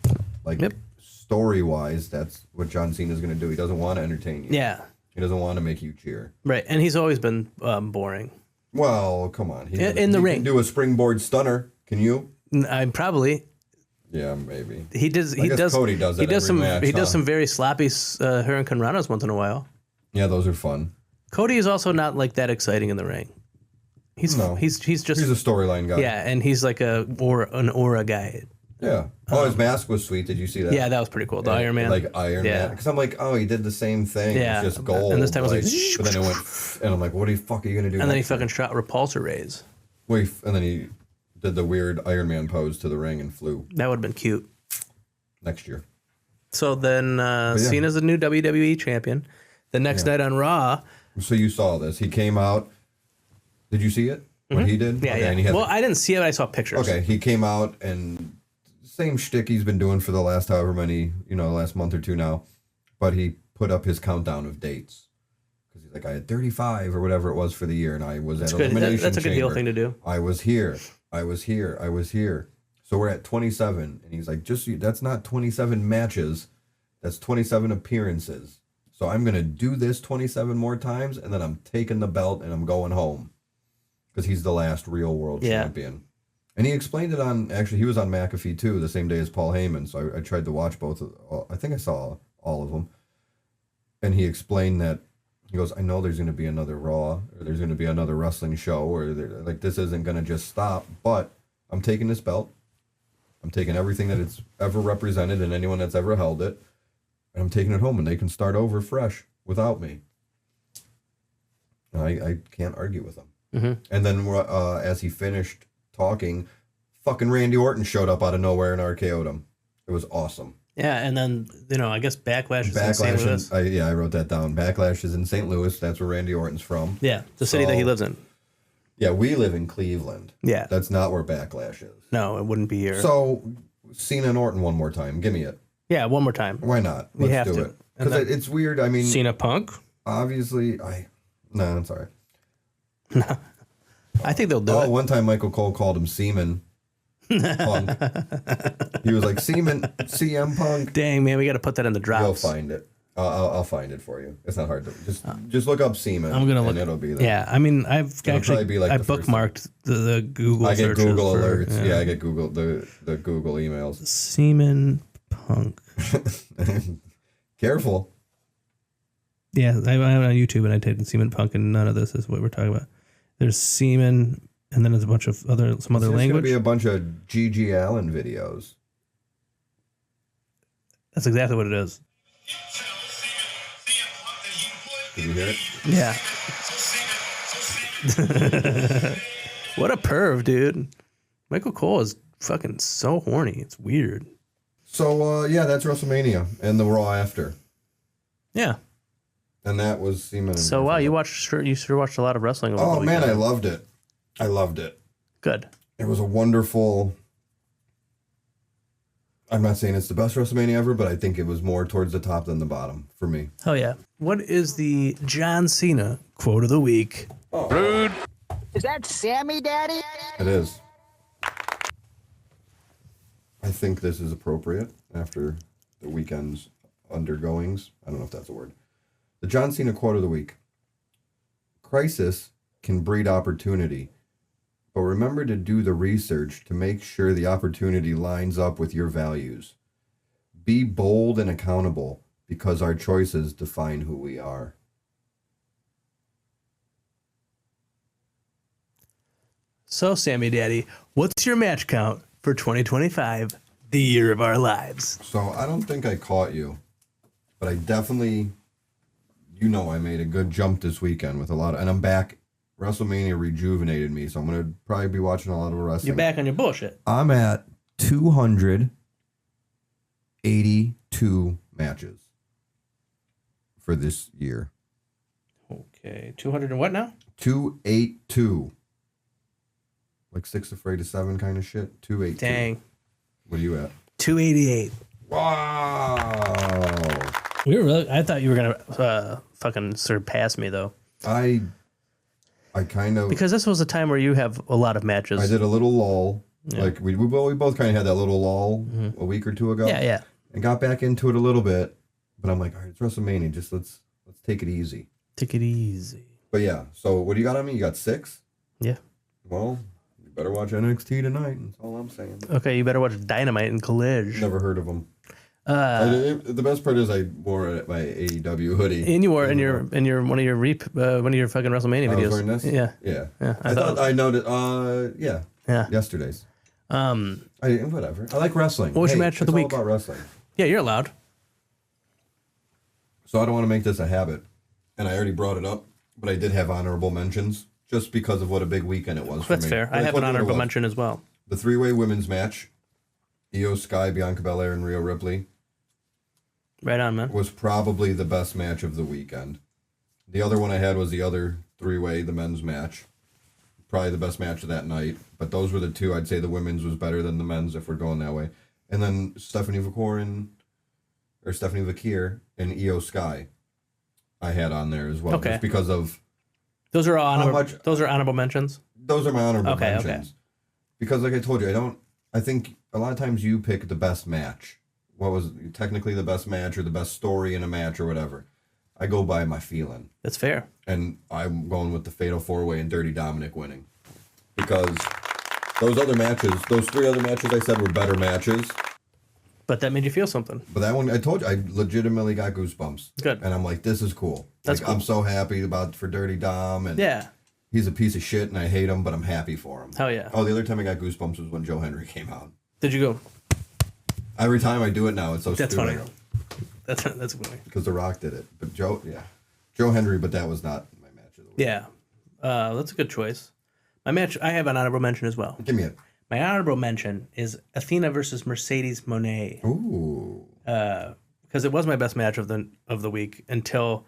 story-wise, that's what John Cena's going to do. He doesn't want to entertain you. Yeah. He doesn't want to make you cheer. Right. And he's always been boring. Well, come on. In the ring. Can do a springboard stunner. Can you? I'm probably. Yeah, maybe. He does. I guess Cody does that every match, He does huh? some very sloppy Hurricane Ranas once in a while. Yeah, those are fun. Cody is also not like that exciting in the ring. He's just He's a storyline guy. yeah, and he's like an aura guy. Yeah. Oh, his mask was sweet. Did you see that? Yeah, that was pretty cool. The Iron Man. Like Iron Man. Because I'm like, oh, he did the same thing. Yeah. It's just gold. And this time it was like, but then it went, and I'm like, what the fuck are you gonna do? And then he next fucking time? shot repulsor rays. And then he did the weird Iron Man pose to the ring and flew. That would have been cute. Next year. So then Cena's the new WWE champion. The next night on Raw. So you saw this. He came out. Did you see it? What he did? Yeah, Okay, yeah. and he had Well, I didn't see it, but I saw pictures. Okay, he came out and same shtick he's been doing for the last however many, the last month or two now. But he put up his countdown of dates. Because he's like, I had 35 or whatever it was for the year, and I was at Elimination That's a good heel Chamber. thing to do. I was here. So we're at 27. And he's like, that's not 27 matches. That's 27 appearances. So I'm going to do this 27 more times, and then I'm taking the belt and I'm going home. Because he's the last real world champion. And he explained it he was on McAfee too, the same day as Paul Heyman. So I tried to watch both. I think I saw all of them. And he explained that, he goes, I know there's going to be another Raw, or there's going to be another wrestling show, or like this isn't going to just stop, but I'm taking this belt. I'm taking everything that it's ever represented and anyone that's ever held it, and I'm taking it home, and they can start over fresh without me. And I can't argue with him. Mm-hmm. And then as he finished talking, fucking Randy Orton showed up out of nowhere and RKO'd him. It was awesome. Yeah, and then, I guess Backlash is in St. Louis. I wrote that down. Backlash is in St. Louis. That's where Randy Orton's from. Yeah, the city that he lives in. Yeah, we live in Cleveland. Yeah. That's not where Backlash is. No, it wouldn't be here. So, Cena and Orton one more time. Give me it. Yeah, one more time. Why not? We Let's have do to. it. Because it's weird. I mean, Cena Punk? Obviously, no, I'm sorry. I think they'll do it. One time Michael Cole called him Seaman Punk. He was like, CM Punk. Dang, man, we got to put that in the drops. You'll find it. I'll find it for you. It's not hard to just look up Seaman. I'm gonna look. And it'll be there. Yeah, I mean, I've actually be like I the first bookmarked the Google. I get searches Google for, alerts. Yeah, I get Google the Google emails. Seaman Punk. Careful. Yeah, I'm on YouTube and I typed in Seaman Punk, and none of this is what we're talking about. There's Seaman, and then there's a bunch of some other There's language. going to be a bunch of G.G. Allen videos. That's exactly what it is. Did you hear it? Yeah. What a perv, dude. Michael Cole is fucking so horny. It's weird. So, that's WrestleMania and the Raw after. Yeah. And that was Seaman. So, wow, you sure watched a lot of wrestling over the Oh, man, weekend. I loved it. I loved it. Good. It was a wonderful... I'm not saying it's the best WrestleMania ever, but I think it was more towards the top than the bottom for me. Hell yeah. What is the John Cena quote of the week? Rude. Is that Sammy Daddy? It is. I think this is appropriate after the weekend's undergoings. I don't know if that's a word. The John Cena quote of the week. Crisis can breed opportunity, but remember to do the research to make sure the opportunity lines up with your values. Be bold and accountable because our choices define who we are. So, Sammy Daddy, what's your match count for 2025, the year of our lives? So I don't think I caught you, but I definitely, I made a good jump this weekend with and I'm back. WrestleMania rejuvenated me, so I'm going to probably be watching a lot of wrestling. You're back on your bullshit. I'm at 282 matches for this year. Okay, 200 and what now? 282. Like 6 Afraid of 7 kind of shit. 282. Dang. What are you at? 288. Wow. I thought you were gonna fucking surpass me though. I kind of, because this was a time where you have a lot of matches. I did a little lull. Yeah. Like we both kind of had that little lull a week or two ago. Yeah. And got back into it a little bit, but I'm like, all right, it's WrestleMania. Just let's take it easy. Take it easy. But yeah, so what do you got on me? You got 6? Yeah. Well, you Better watch NXT tonight. That's all I'm saying. Okay, you better watch Dynamite and College. Never heard of them. The best part is I wore my AEW hoodie. And you wore in your one of your fucking WrestleMania I videos. was wearing this? Yeah. Yeah. I thought I noted. Yeah. Yesterday's. Whatever. I like wrestling. What was your match of the week? It's all about wrestling. Yeah, you're allowed. So I don't want to make this a habit, and I already brought it up, but I did have honorable mentions just because of what a big weekend it was for me. That's fair. I have an honorable mention as well. The three-way women's match, Io Sky, Bianca Belair, and Rhea Ripley. Right on, man. Was probably the best match of the weekend. The other one I had was the other three-way, the men's match. Probably the best match of that night. But those were the two. I'd say the women's was better than the men's if we're going that way. And then Stephanie Vakir and Io Sky I had on there as well. Okay. Just because of... Those are honorable mentions? Those are my honorable mentions. Okay. Because like I told you, I think a lot of times you pick the best match. What was technically the best match or the best story in a match or whatever. I go by my feeling. That's fair. And I'm going with the Fatal 4-Way and Dirty Dominic winning. Because those three other matches I said were better matches. But that made you feel something. But that one, I told you, I legitimately got goosebumps. Good. And I'm like, this is cool. That's cool. I'm so happy for Dirty Dom. And yeah. He's a piece of shit and I hate him, but I'm happy for him. Hell yeah. Oh, the other time I got goosebumps was when Joe Henry came out. Did you go? Every time I do it now, it's so That's stupid. funny. That's funny. Because The Rock did it. But Joe Henry, but that was not my match of the week. Yeah. That's a good choice. My match, I have an honorable mention as well. Give me it. My honorable mention is Athena versus Mercedes Moné. Ooh. Because it was my best match of the week until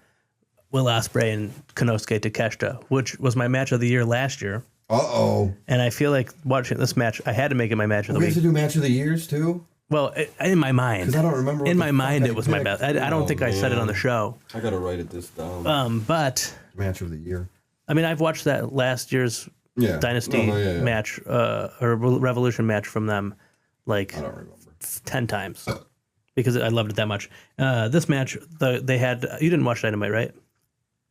Will Ospreay and Konosuke Takeshita, which was my match of the year last year. Uh-oh. And I feel like watching this match, I had to make it my match of the We week. have to do match of the years too? Well, in my mind. Because I don't remember. In my mind, it was my best. I don't think I said it on the show. I got to write this down. But match of the year. I mean, I've watched that last year's Dynasty match or Revolution match from them like I don't remember. 10 times because I loved it that much. This match, they had, you didn't watch Dynamite, right?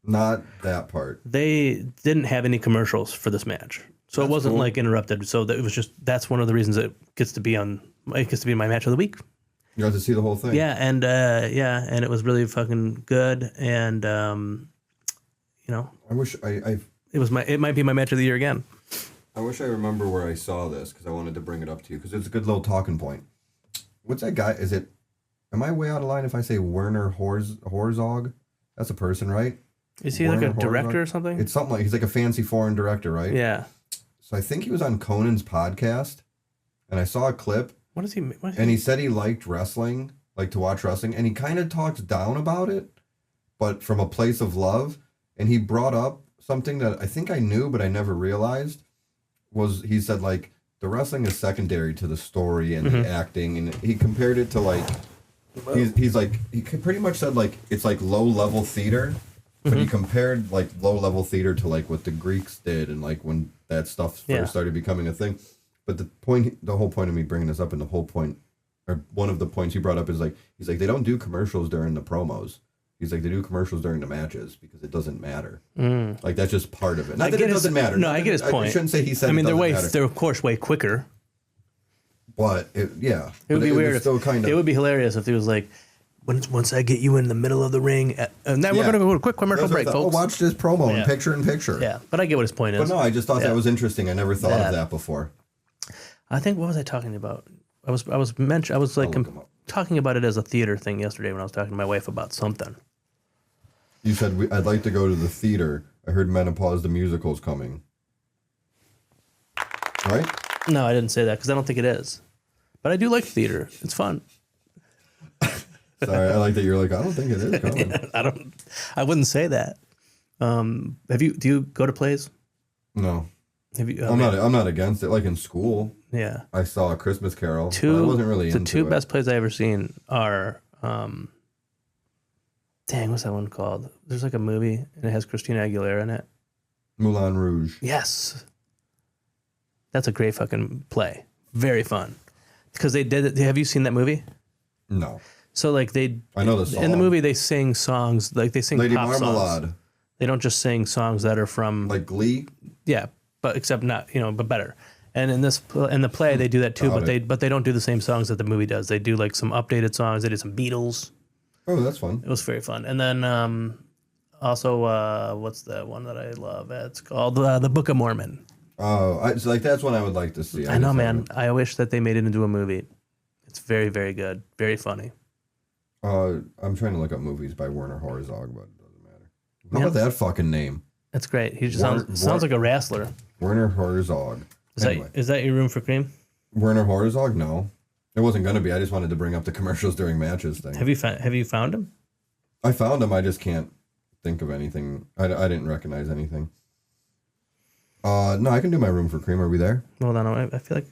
Not that part. They didn't have any commercials for this match. So it wasn't like interrupted. So that it was just, that's one of the reasons it gets to be my match of the week. You got to see the whole thing. Yeah. And and it was really fucking good. And, I wish it might be my match of the year again. I wish I remember where I saw this because I wanted to bring it up to you because it's a good little talking point. What's that guy? Am I way out of line if I say Werner Herzog? That's a person, right? Is he like a director or something? It's something like, he's like a fancy foreign director, right? Yeah. So I think he was on Conan's podcast and I saw a clip. What is he? And he said he liked wrestling, like to watch wrestling, and he kind of talks down about it, but from a place of love. And he brought up something that I think I knew, but I never realized he said like the wrestling is secondary to the story and the acting. And he compared it to like, he's like, he pretty much said like, it's like low level theater, but he compared like low level theater to like what the Greeks did. And like when that stuff first started becoming a thing. But the whole point of me bringing this up and the whole point, or one of the points he brought up is like, he's like, they don't do commercials during the promos. He's like, they do commercials during the matches because it doesnn't matter. Like, that's just part of it. Not that it doesn't matter. No, I get his point. I shouldn't say he said they're of course way quicker. But, it would be weird. It would be hilarious if he was like, once I get you in the middle of the ring, and then we're going to go to a quick commercial break, folks. Watch this promo in picture. Yeah, but I get what his point is. But no, I just thought that was interesting. I never thought of that before. I think, what was I talking about? I was talking about it as a theater thing yesterday when I was talking to my wife about something. You said, I'd like to go to the theater. I heard Menopause the Musical's coming. Right? No, I didn't say that because I don't think it is. But I do like theater. It's fun. Sorry, I like that you're like, I don't think it is coming. I wouldn't say that. Do you go to plays? No. Have you? I'm not against it. Like in school. Yeah. I saw A Christmas Carol. I wasn't really into it. The two best plays I ever seen are what's that one called? There's like a movie and it has Christina Aguilera in it. Moulin Rouge. Yes. That's a great fucking play. Very fun. Because they did it. Have you seen that movie? No. So like I know the song. In the movie they sing songs, like they sing Lady pop Marmalade. songs. They don't just sing songs that are from like Glee? Yeah, but except not, but better. And in the play they do that too, Got but they don't do the same songs that the movie does. They do like some updated songs. They did some Beatles. Oh, that's fun. It was very fun. And then also what's that one that I love? It's called the Book of Mormon. Oh, it's like that's one I would like to see. I know, man. I wish that they made it into a movie. It's very, very good. Very funny. I'm trying to look up movies by Werner Herzog, but it doesn't matter. How about that fucking name? That's great. He just sounds like a wrestler. Werner Herzog. Is that your room for cream? Werner Herzog? No, it wasn't gonna be. I just wanted to bring up the commercials during matches thing. Have you found him? I found him. I just can't think of anything. I didn't recognize anything. No, I can do my room for cream. Are we there? Hold on. I feel like.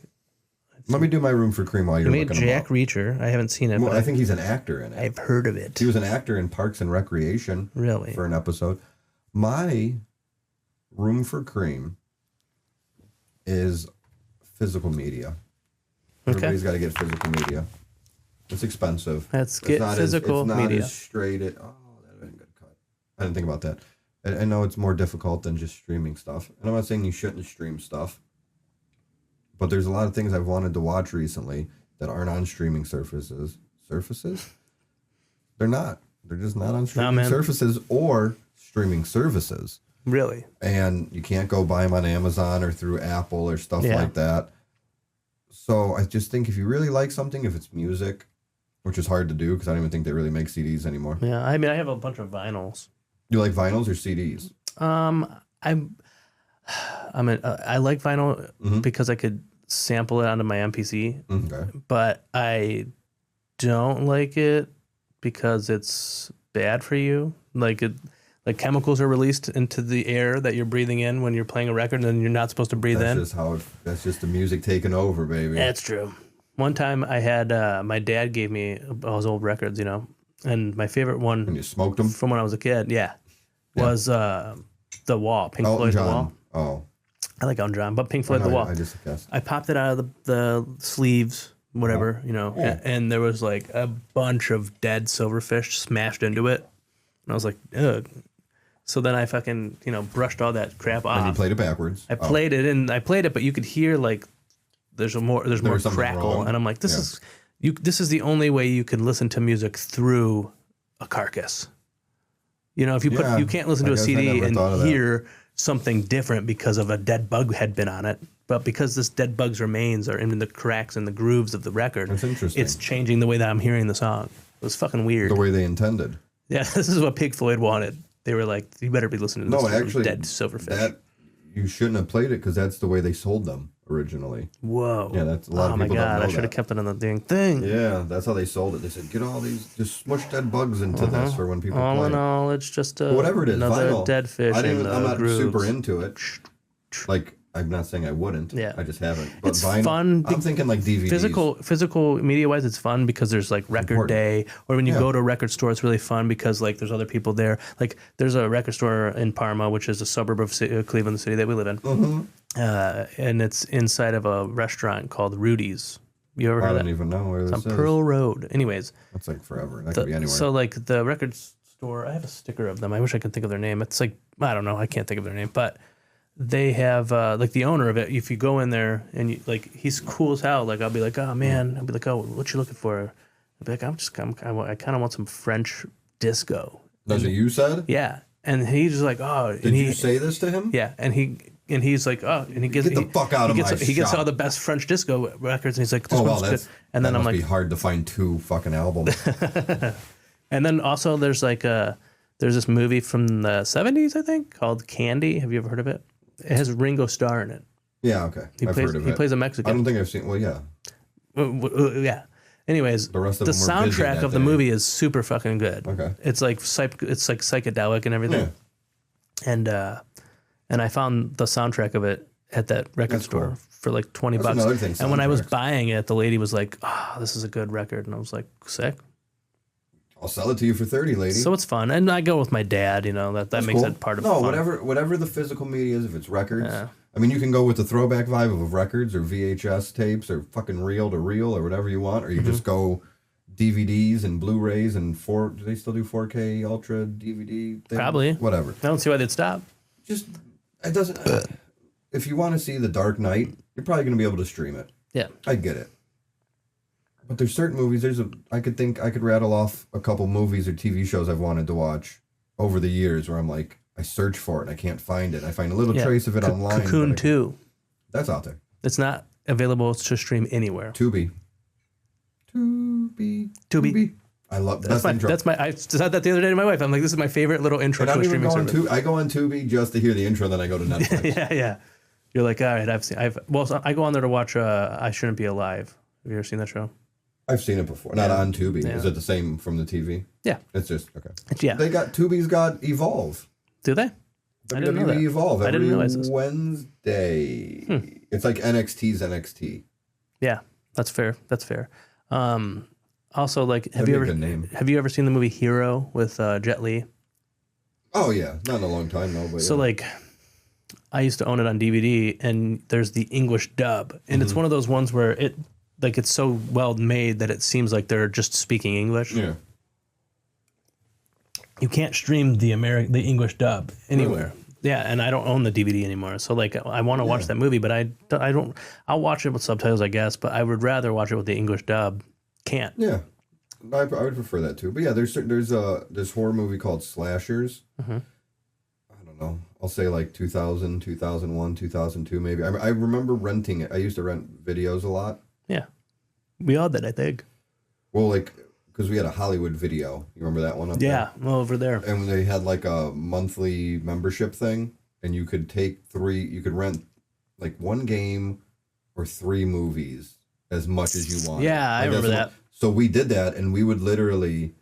Let me do my room for cream while you're looking him up. Jack Reacher. I haven't seen it. Well, I think he's an actor in it. I've heard of it. He was an actor in Parks and Recreation. Really? For an episode. My room for cream is physical media. Okay. Everybody's got to get physical media. It's expensive. Let's get physical media. It's not as straight. That didn't get cut. I didn't think about that. I know it's more difficult than just streaming stuff. And I'm not saying you shouldn't stream stuff. But there's a lot of things I've wanted to watch recently that aren't on streaming surfaces. Surfaces? They're not. They're just not on streaming surfaces or streaming services. Really? And you can't go buy them on Amazon or through Apple or stuff like that. So I just think if you really like something, if it's music, which is hard to do because I don't even think they really make CDs anymore. Yeah, I mean, I have a bunch of vinyls. You like vinyls or CDs? I like vinyl because I could sample it onto my MPC. Okay. But I don't like it because it's bad for you. Like chemicals are released into the air that you're breathing in when you're playing a record, and you're not supposed to breathe in. That's just the music taking over, baby. That's true. One time I had my dad gave me all his old records, and my favorite one. And you smoked them from when I was a kid. Was The Wall, Pink Floyd, The Wall. Oh. I like Elton John, but Pink Floyd, The Wall. I just guessed. I popped it out of the sleeves, whatever, and there was like a bunch of dead silverfish smashed into it. And I was like, ugh. So then I fucking, brushed all that crap off. And you played it backwards. I played it, but you could hear like there's more crackle. Wrong. And I'm like, this is the only way you can listen to music through a carcass. If you you can't listen to a CD and hear something different because of a dead bug had been on it, but because this dead bug's remains are in the cracks and the grooves of the record, that's interesting. It's changing the way that I'm hearing the song. It was fucking weird. The way they intended. Yeah, this is what Pink Floyd wanted. They were like, you better be listening to this dead silverfish. You shouldn't have played it because that's the way they sold them originally. Whoa. Yeah, that's a lot of people don't know I should have kept it on the dang thing. Yeah, that's how they sold it. They said, get all these, just smush dead bugs into this for when people all play. In all, it's just whatever it is, another vinyl. dead fish. I'm not grooves. super into it. Like, I'm not saying I wouldn't. Yeah. I just haven't. But it's vinyl, fun. I'm thinking like DVDs. Physical media-wise, it's fun because there's like record day. Or when you go to a record store, it's really fun because like there's other people there. Like there's a record store in Parma, which is a suburb of Cleveland, the city that we live in. Mm-hmm. And it's inside of a restaurant called Rudy's. You ever heard of that? I don't even know where this is. It's on Pearl Road. Anyways. That's like forever. That could be anywhere. So like the record store, I have a sticker of them. I wish I could think of their name. It's like, I don't know. I can't think of their name. But they have like the owner of it. If you go in there and you, like, he's cool as hell. Like I'll be like, oh man. I'll be like, oh, what you looking for? I'll be like, I kind of want some French disco. That's what you said? Yeah. And he's just like, oh. Did you say this to him? Yeah. And he's like, oh, and he gets get the fuck out of my shop. He gets all the best French disco records, and he's like, this one's good. And then that I'm must like, be hard to find 2 fucking albums. And then also there's like there's this movie from the 70s, I think, called Candy. Have you ever heard of it? It has Ringo Starr in it. Yeah, okay. I've heard of it. He plays a Mexican. I don't think I've seen. Well, yeah. Yeah. Anyways, the rest of the them were busy soundtrack that of the day. movie is super fucking good. Okay. It's like psychedelic and everything. Yeah. And I found the soundtrack of it at that record store for like $20. Another thing, and when I was buying it, the lady was like, "Oh, this is a good record," and I was like, "Sick." I'll sell it to you for 30, lady. So it's fun, and I go with my dad. That makes it part of fun. whatever the physical media is, if it's records. Yeah. I mean, you can go with the throwback vibe of records or VHS tapes or fucking reel to reel or whatever you want, or you just go DVDs and Blu-rays and do they still do 4K Ultra DVD things? Probably. Whatever. I don't see why they'd stop. Just, it doesn't... if you want to see The Dark Knight, you're probably going to be able to stream it. Yeah. I get it. But there's certain movies, I could rattle off a couple movies or TV shows I've wanted to watch over the years where I'm like, I search for it and I can't find it. I find a little trace of it online. Cocoon 2. That's out there. It's not available to stream anywhere. Tubi. I love that's my intro. That's my. I said that the other day to my wife. I'm like, this is my favorite little intro to a streaming service. I go on Tubi just to hear the intro, then I go to Netflix. yeah. You're like, all right, so I go on there to watch I Shouldn't Be Alive. Have you ever seen that show? I've seen it before. Not on Tubi. Yeah. Is it the same from the TV? Yeah. It's just okay. Yeah. Tubi's got Evolve. Do they? I didn't know that. WWE Evolve I didn't every realize this. Wednesday. It's like NXT's NXT. Yeah, that's fair. Also, like, have That'd you ever seen the movie Hero with Jet Li? Oh yeah, not in a long time though. But So yeah. like, I used to own it on DVD, and there's the English dub, and it's one of those ones where it's so well made that it seems like they're just speaking English. Yeah. You can't stream the English dub anywhere. Really? Yeah, and I don't own the DVD anymore. So like, I want to watch that movie, but I don't. I'll watch it with subtitles, I guess, but I would rather watch it with the English dub. Can't. Yeah, I would prefer that too. But yeah, there's this horror movie called Slashers. I don't know. I'll say like 2000, 2001, 2002 maybe. I remember renting it. I used to rent videos a lot. Yeah, we all did, I think. Well, like, because we had a Hollywood Video. You remember that one up there? Yeah, well, over there. And they had like a monthly membership thing, and you could rent like one game or 3 movies as much as you want. Yeah, I remember that. So we did that, and we would literally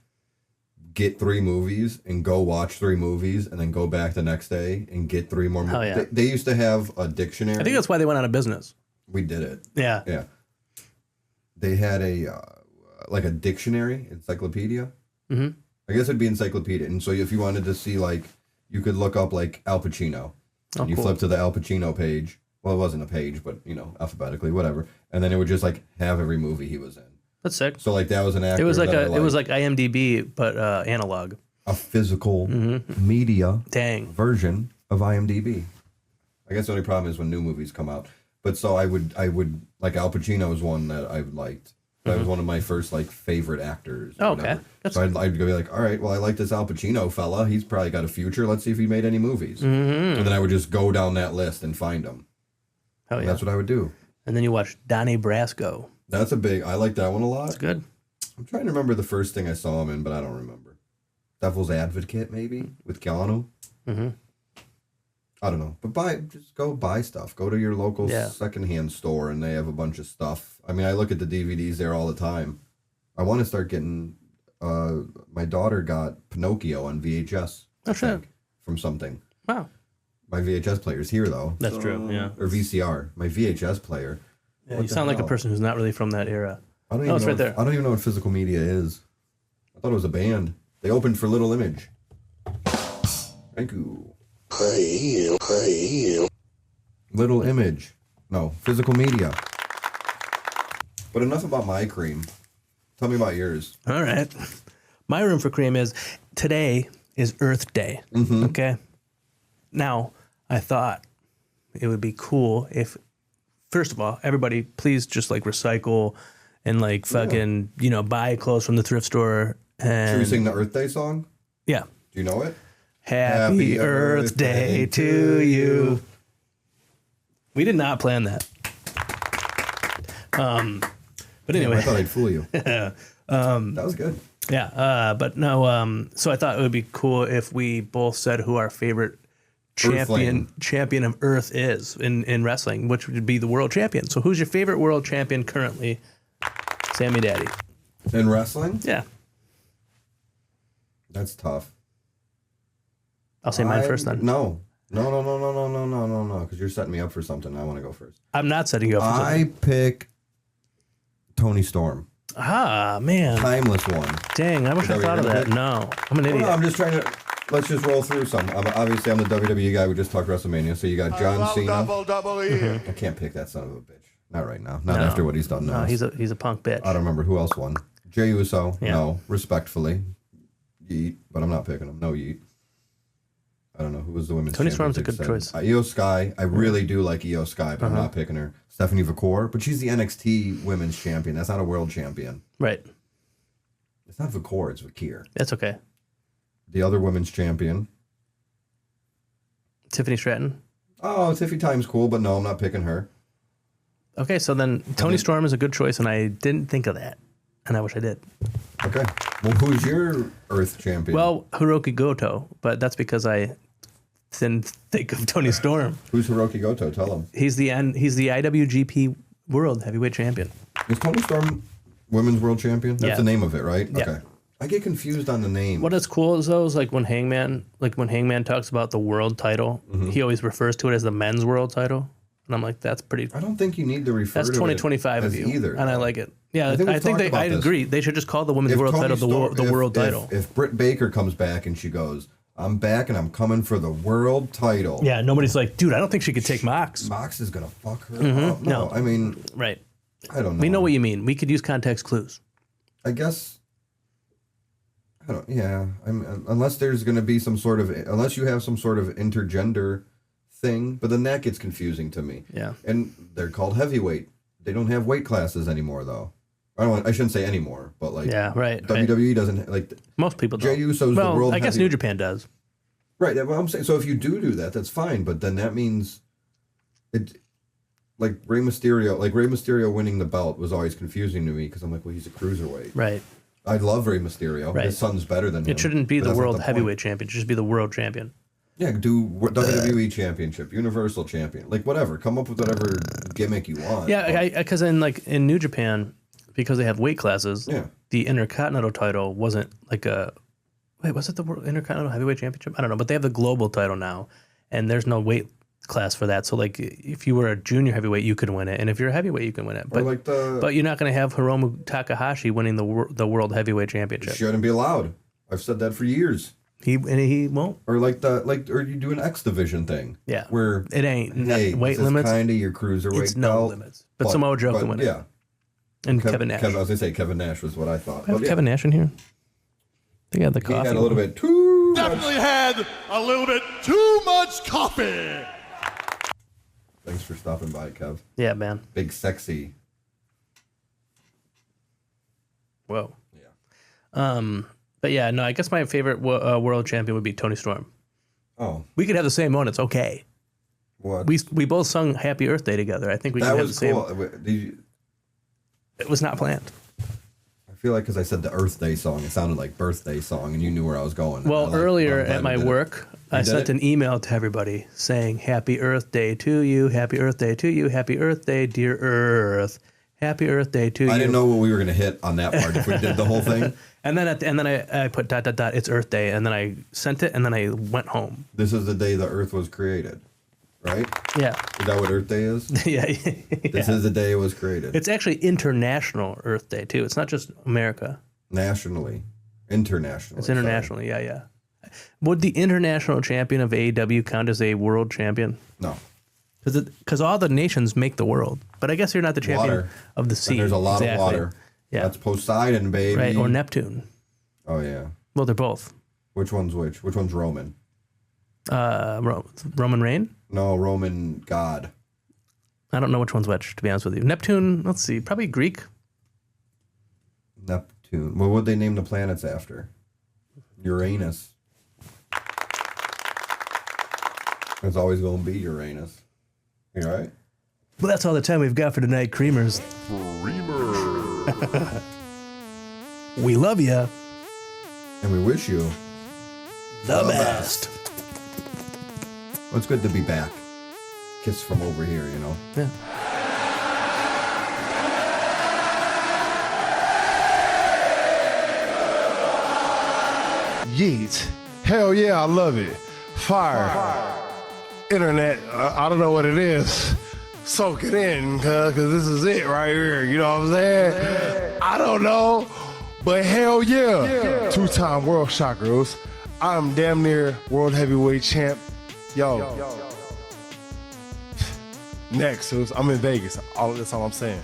get 3 movies and go watch 3 movies and then go back the next day and get 3 more movies. Yeah. They used to have a dictionary. I think that's why they went out of business. We did it. Yeah. Yeah. They had like a dictionary, encyclopedia. Mm-hmm. I guess it'd be encyclopedia. And so if you wanted to see, like, you could look up, like, Al Pacino. And you flip to the Al Pacino page. Well, it wasn't a page, but, alphabetically, whatever. And then it would just, like, have every movie he was in. That's sick. So, like, that was an actor. It was like it was like IMDb, but analog. A physical media version of IMDb. I guess the only problem is when new movies come out. But so I would like, Al Pacino is one that I liked. That was one of my first, like, favorite actors. Oh, okay. So I'd be like, all right, well, I like this Al Pacino fella. He's probably got a future. Let's see if he made any movies. And then I would just go down that list and find them. Oh, yeah. That's what I would do. And then you watch Donnie Brasco. That's I like that one a lot. That's good. I'm trying to remember the first thing I saw him in, but I don't remember. Devil's Advocate, maybe, with Keanu. Mm-hmm. I don't know. But just go buy stuff. Go to your local secondhand store, and they have a bunch of stuff. I mean, I look at the DVDs there all the time. I want to start getting... my daughter got Pinocchio on VHS. From something. Wow. My VHS player's here, though. That's true, yeah. Or VCR. My VHS player. Yeah, you sound like a person who's not really from that era. It's right there. I don't even know what physical media is. I thought it was a band. They opened for Little Image. Thank you. Little Image. No, physical media. But enough about my cream. Tell me about yours. All right. My room for cream is today is Earth Day. Okay. Now, I thought it would be cool if, first of all, everybody please just like recycle and like fucking, buy clothes from the thrift store. And should we sing the Earth Day song? Yeah. Do you know it? Happy Earth Day to you. We did not plan that. But anyway. I thought I'd fool you. That was good. Yeah. But no, so I thought it would be cool if we both said who our favorite champion of Earth is in wrestling, which would be the world champion. So who's your favorite world champion currently? Sammy Daddy. In wrestling? Yeah. That's tough. I'll say mine first then. No, because you're setting me up for something. I want to go first. I'm not setting you up for something. I pick Tony Storm. Ah, man. Timeless one. Dang, I wish I thought of that. No, I'm an idiot. No, I'm just trying to... Let's just roll through some. Obviously, I'm the WWE guy. We just talked WrestleMania. So you got John Cena. I can't pick that son of a bitch. Not right now. Not after what he's done now. No, he's a punk bitch. I don't remember who else won. Jey Uso. Yeah. No, respectfully. Yeet, but I'm not picking him. No yeet. I don't know who was the women's. Toni champion. Storm's a good choice. Io Sky. I really do like Io Sky, but I'm not picking her. Stephanie Vacour, but she's the NXT women's champion. That's not a world champion. Right. It's not Vacour, it's Vakir. That's okay. The other women's champion. Tiffany Stratton. Oh, Tiffy Time's cool, but no, I'm not picking her. Okay, so then Toni Storm is a good choice, and I didn't think of that, and I wish I did. Okay. Well, who's your Earth champion? Well, Hiroki Goto, but that's because I didn't think of Toni Storm. Who's Hiroki Goto? Tell him. He's the IWGP World Heavyweight Champion. Is Toni Storm Women's World Champion? That's Yeah. the name of it, right? Yeah. Okay. I get confused on the name. What is cool is though is like when Hangman talks about the world title, he always refers to it as the men's world title, and I'm like, that's pretty. I don't think you need to refer That's to 2025 it of as you, either. and I like it. Yeah, I think we've talked about I this. agree. They should just call the women's If world Toni title Storm- the world title. If Britt Baker comes back and she goes, I'm back and I'm coming for the world title. Yeah, nobody's like, dude, I don't think she could take Mox. Mox is going to fuck her up. No. I mean, Right. I don't know. We know what you mean. We could use context clues. I guess. I don't. Yeah. Unless there's going to be unless you have some sort of intergender thing, but then that gets confusing to me. Yeah. And they're called heavyweight. They don't have weight classes anymore, though. I shouldn't say anymore, but like. Yeah. Right. WWE doesn't like. Most people don't. Jey Uso's the world. I guess New Japan does. Right. That's what I'm saying. So if you do that, that's fine. But then that means it. Like Rey Mysterio winning the belt was always confusing to me because I'm like, well, he's a cruiserweight. Right. I love Rey Mysterio. Right. His son's better than him. It shouldn't be but the that's not world point. heavyweight champion. It should just be the world champion. Yeah, do WWE championship, Universal champion, like whatever. Come up with whatever gimmick you want. Yeah, because in New Japan, because they have weight classes, Yeah. the Intercontinental title wasn't like a. Wait, was it the World Intercontinental Heavyweight Championship? I don't know, but they have the global title now, and there's no weight class for that. So like, if you were a junior heavyweight, you could win it, and if you're a heavyweight, you can win it. But but you're not going to have Hiromu Takahashi winning the World Heavyweight Championship. Shouldn't be allowed. I've said that for years. He won't. Or or you do an X division thing. Yeah, where it ain't hey, weight this limits. Kind of your cruiserweight. It's no belt, limits. But Samoa Joe can win it. Yeah. And Kevin Nash. I was going to say Kevin Nash was what I thought. I have Kevin Nash in here. They got the coffee. He had a little bit too. Definitely had a little bit too much coffee. Thanks for stopping by, Kev. Yeah, man. Big sexy. Whoa. Yeah. But yeah, no, I guess my favorite world champion would be Toni Storm. Oh. We could have the same one. It's okay. What? We both sung Happy Earth Day together. I think we that could have was the same. cool. It was not planned. I feel like because I said the Earth Day song, it sounded like birthday song, and you knew where I was going. Well, earlier at my work, I sent it? an email to everybody saying Happy Earth Day to you, Happy Earth Day to you, Happy Earth Day, dear Earth, Happy Earth Day to you. I didn't know what we were going to hit on that part if we did the whole thing. And then I put ... It's Earth Day, and then I sent it, and then I went home. This is the day the Earth was created, right? Yeah. Is that what Earth Day is? Yeah. This is the day it was created. It's actually International Earth Day too. It's not just America. Nationally, internationally. It's internationally. Yeah, yeah. Would the international champion of AEW count as a world champion? No. Because all the nations make the world. But I guess you're not the champion Water. of the sea. And there's a lot of water. Yeah. That's Poseidon, baby. Right, or Neptune. Oh, yeah. Well, they're both. Which one's which? Which one's Roman? Roman Reign? No, Roman God. I don't know which one's which, to be honest with you. Neptune, let's see, probably Greek. Neptune. Well, what'd they name the planets after? Uranus. It's always going to be Uranus. You all right? Well, that's all the time we've got for tonight, Creamers. We love you. And we wish you The best. Well, it's good to be back. Kiss from over here, you know? Yeah. Yeet. Hell yeah, I love it. Fire. Internet, I don't know what it is. Soak it in, cause this is it right here. You know what I'm saying? I don't know, but hell yeah. Two-time world shockers. I'm damn near world heavyweight champ. Yo. Next, I'm in Vegas. That's all I'm saying.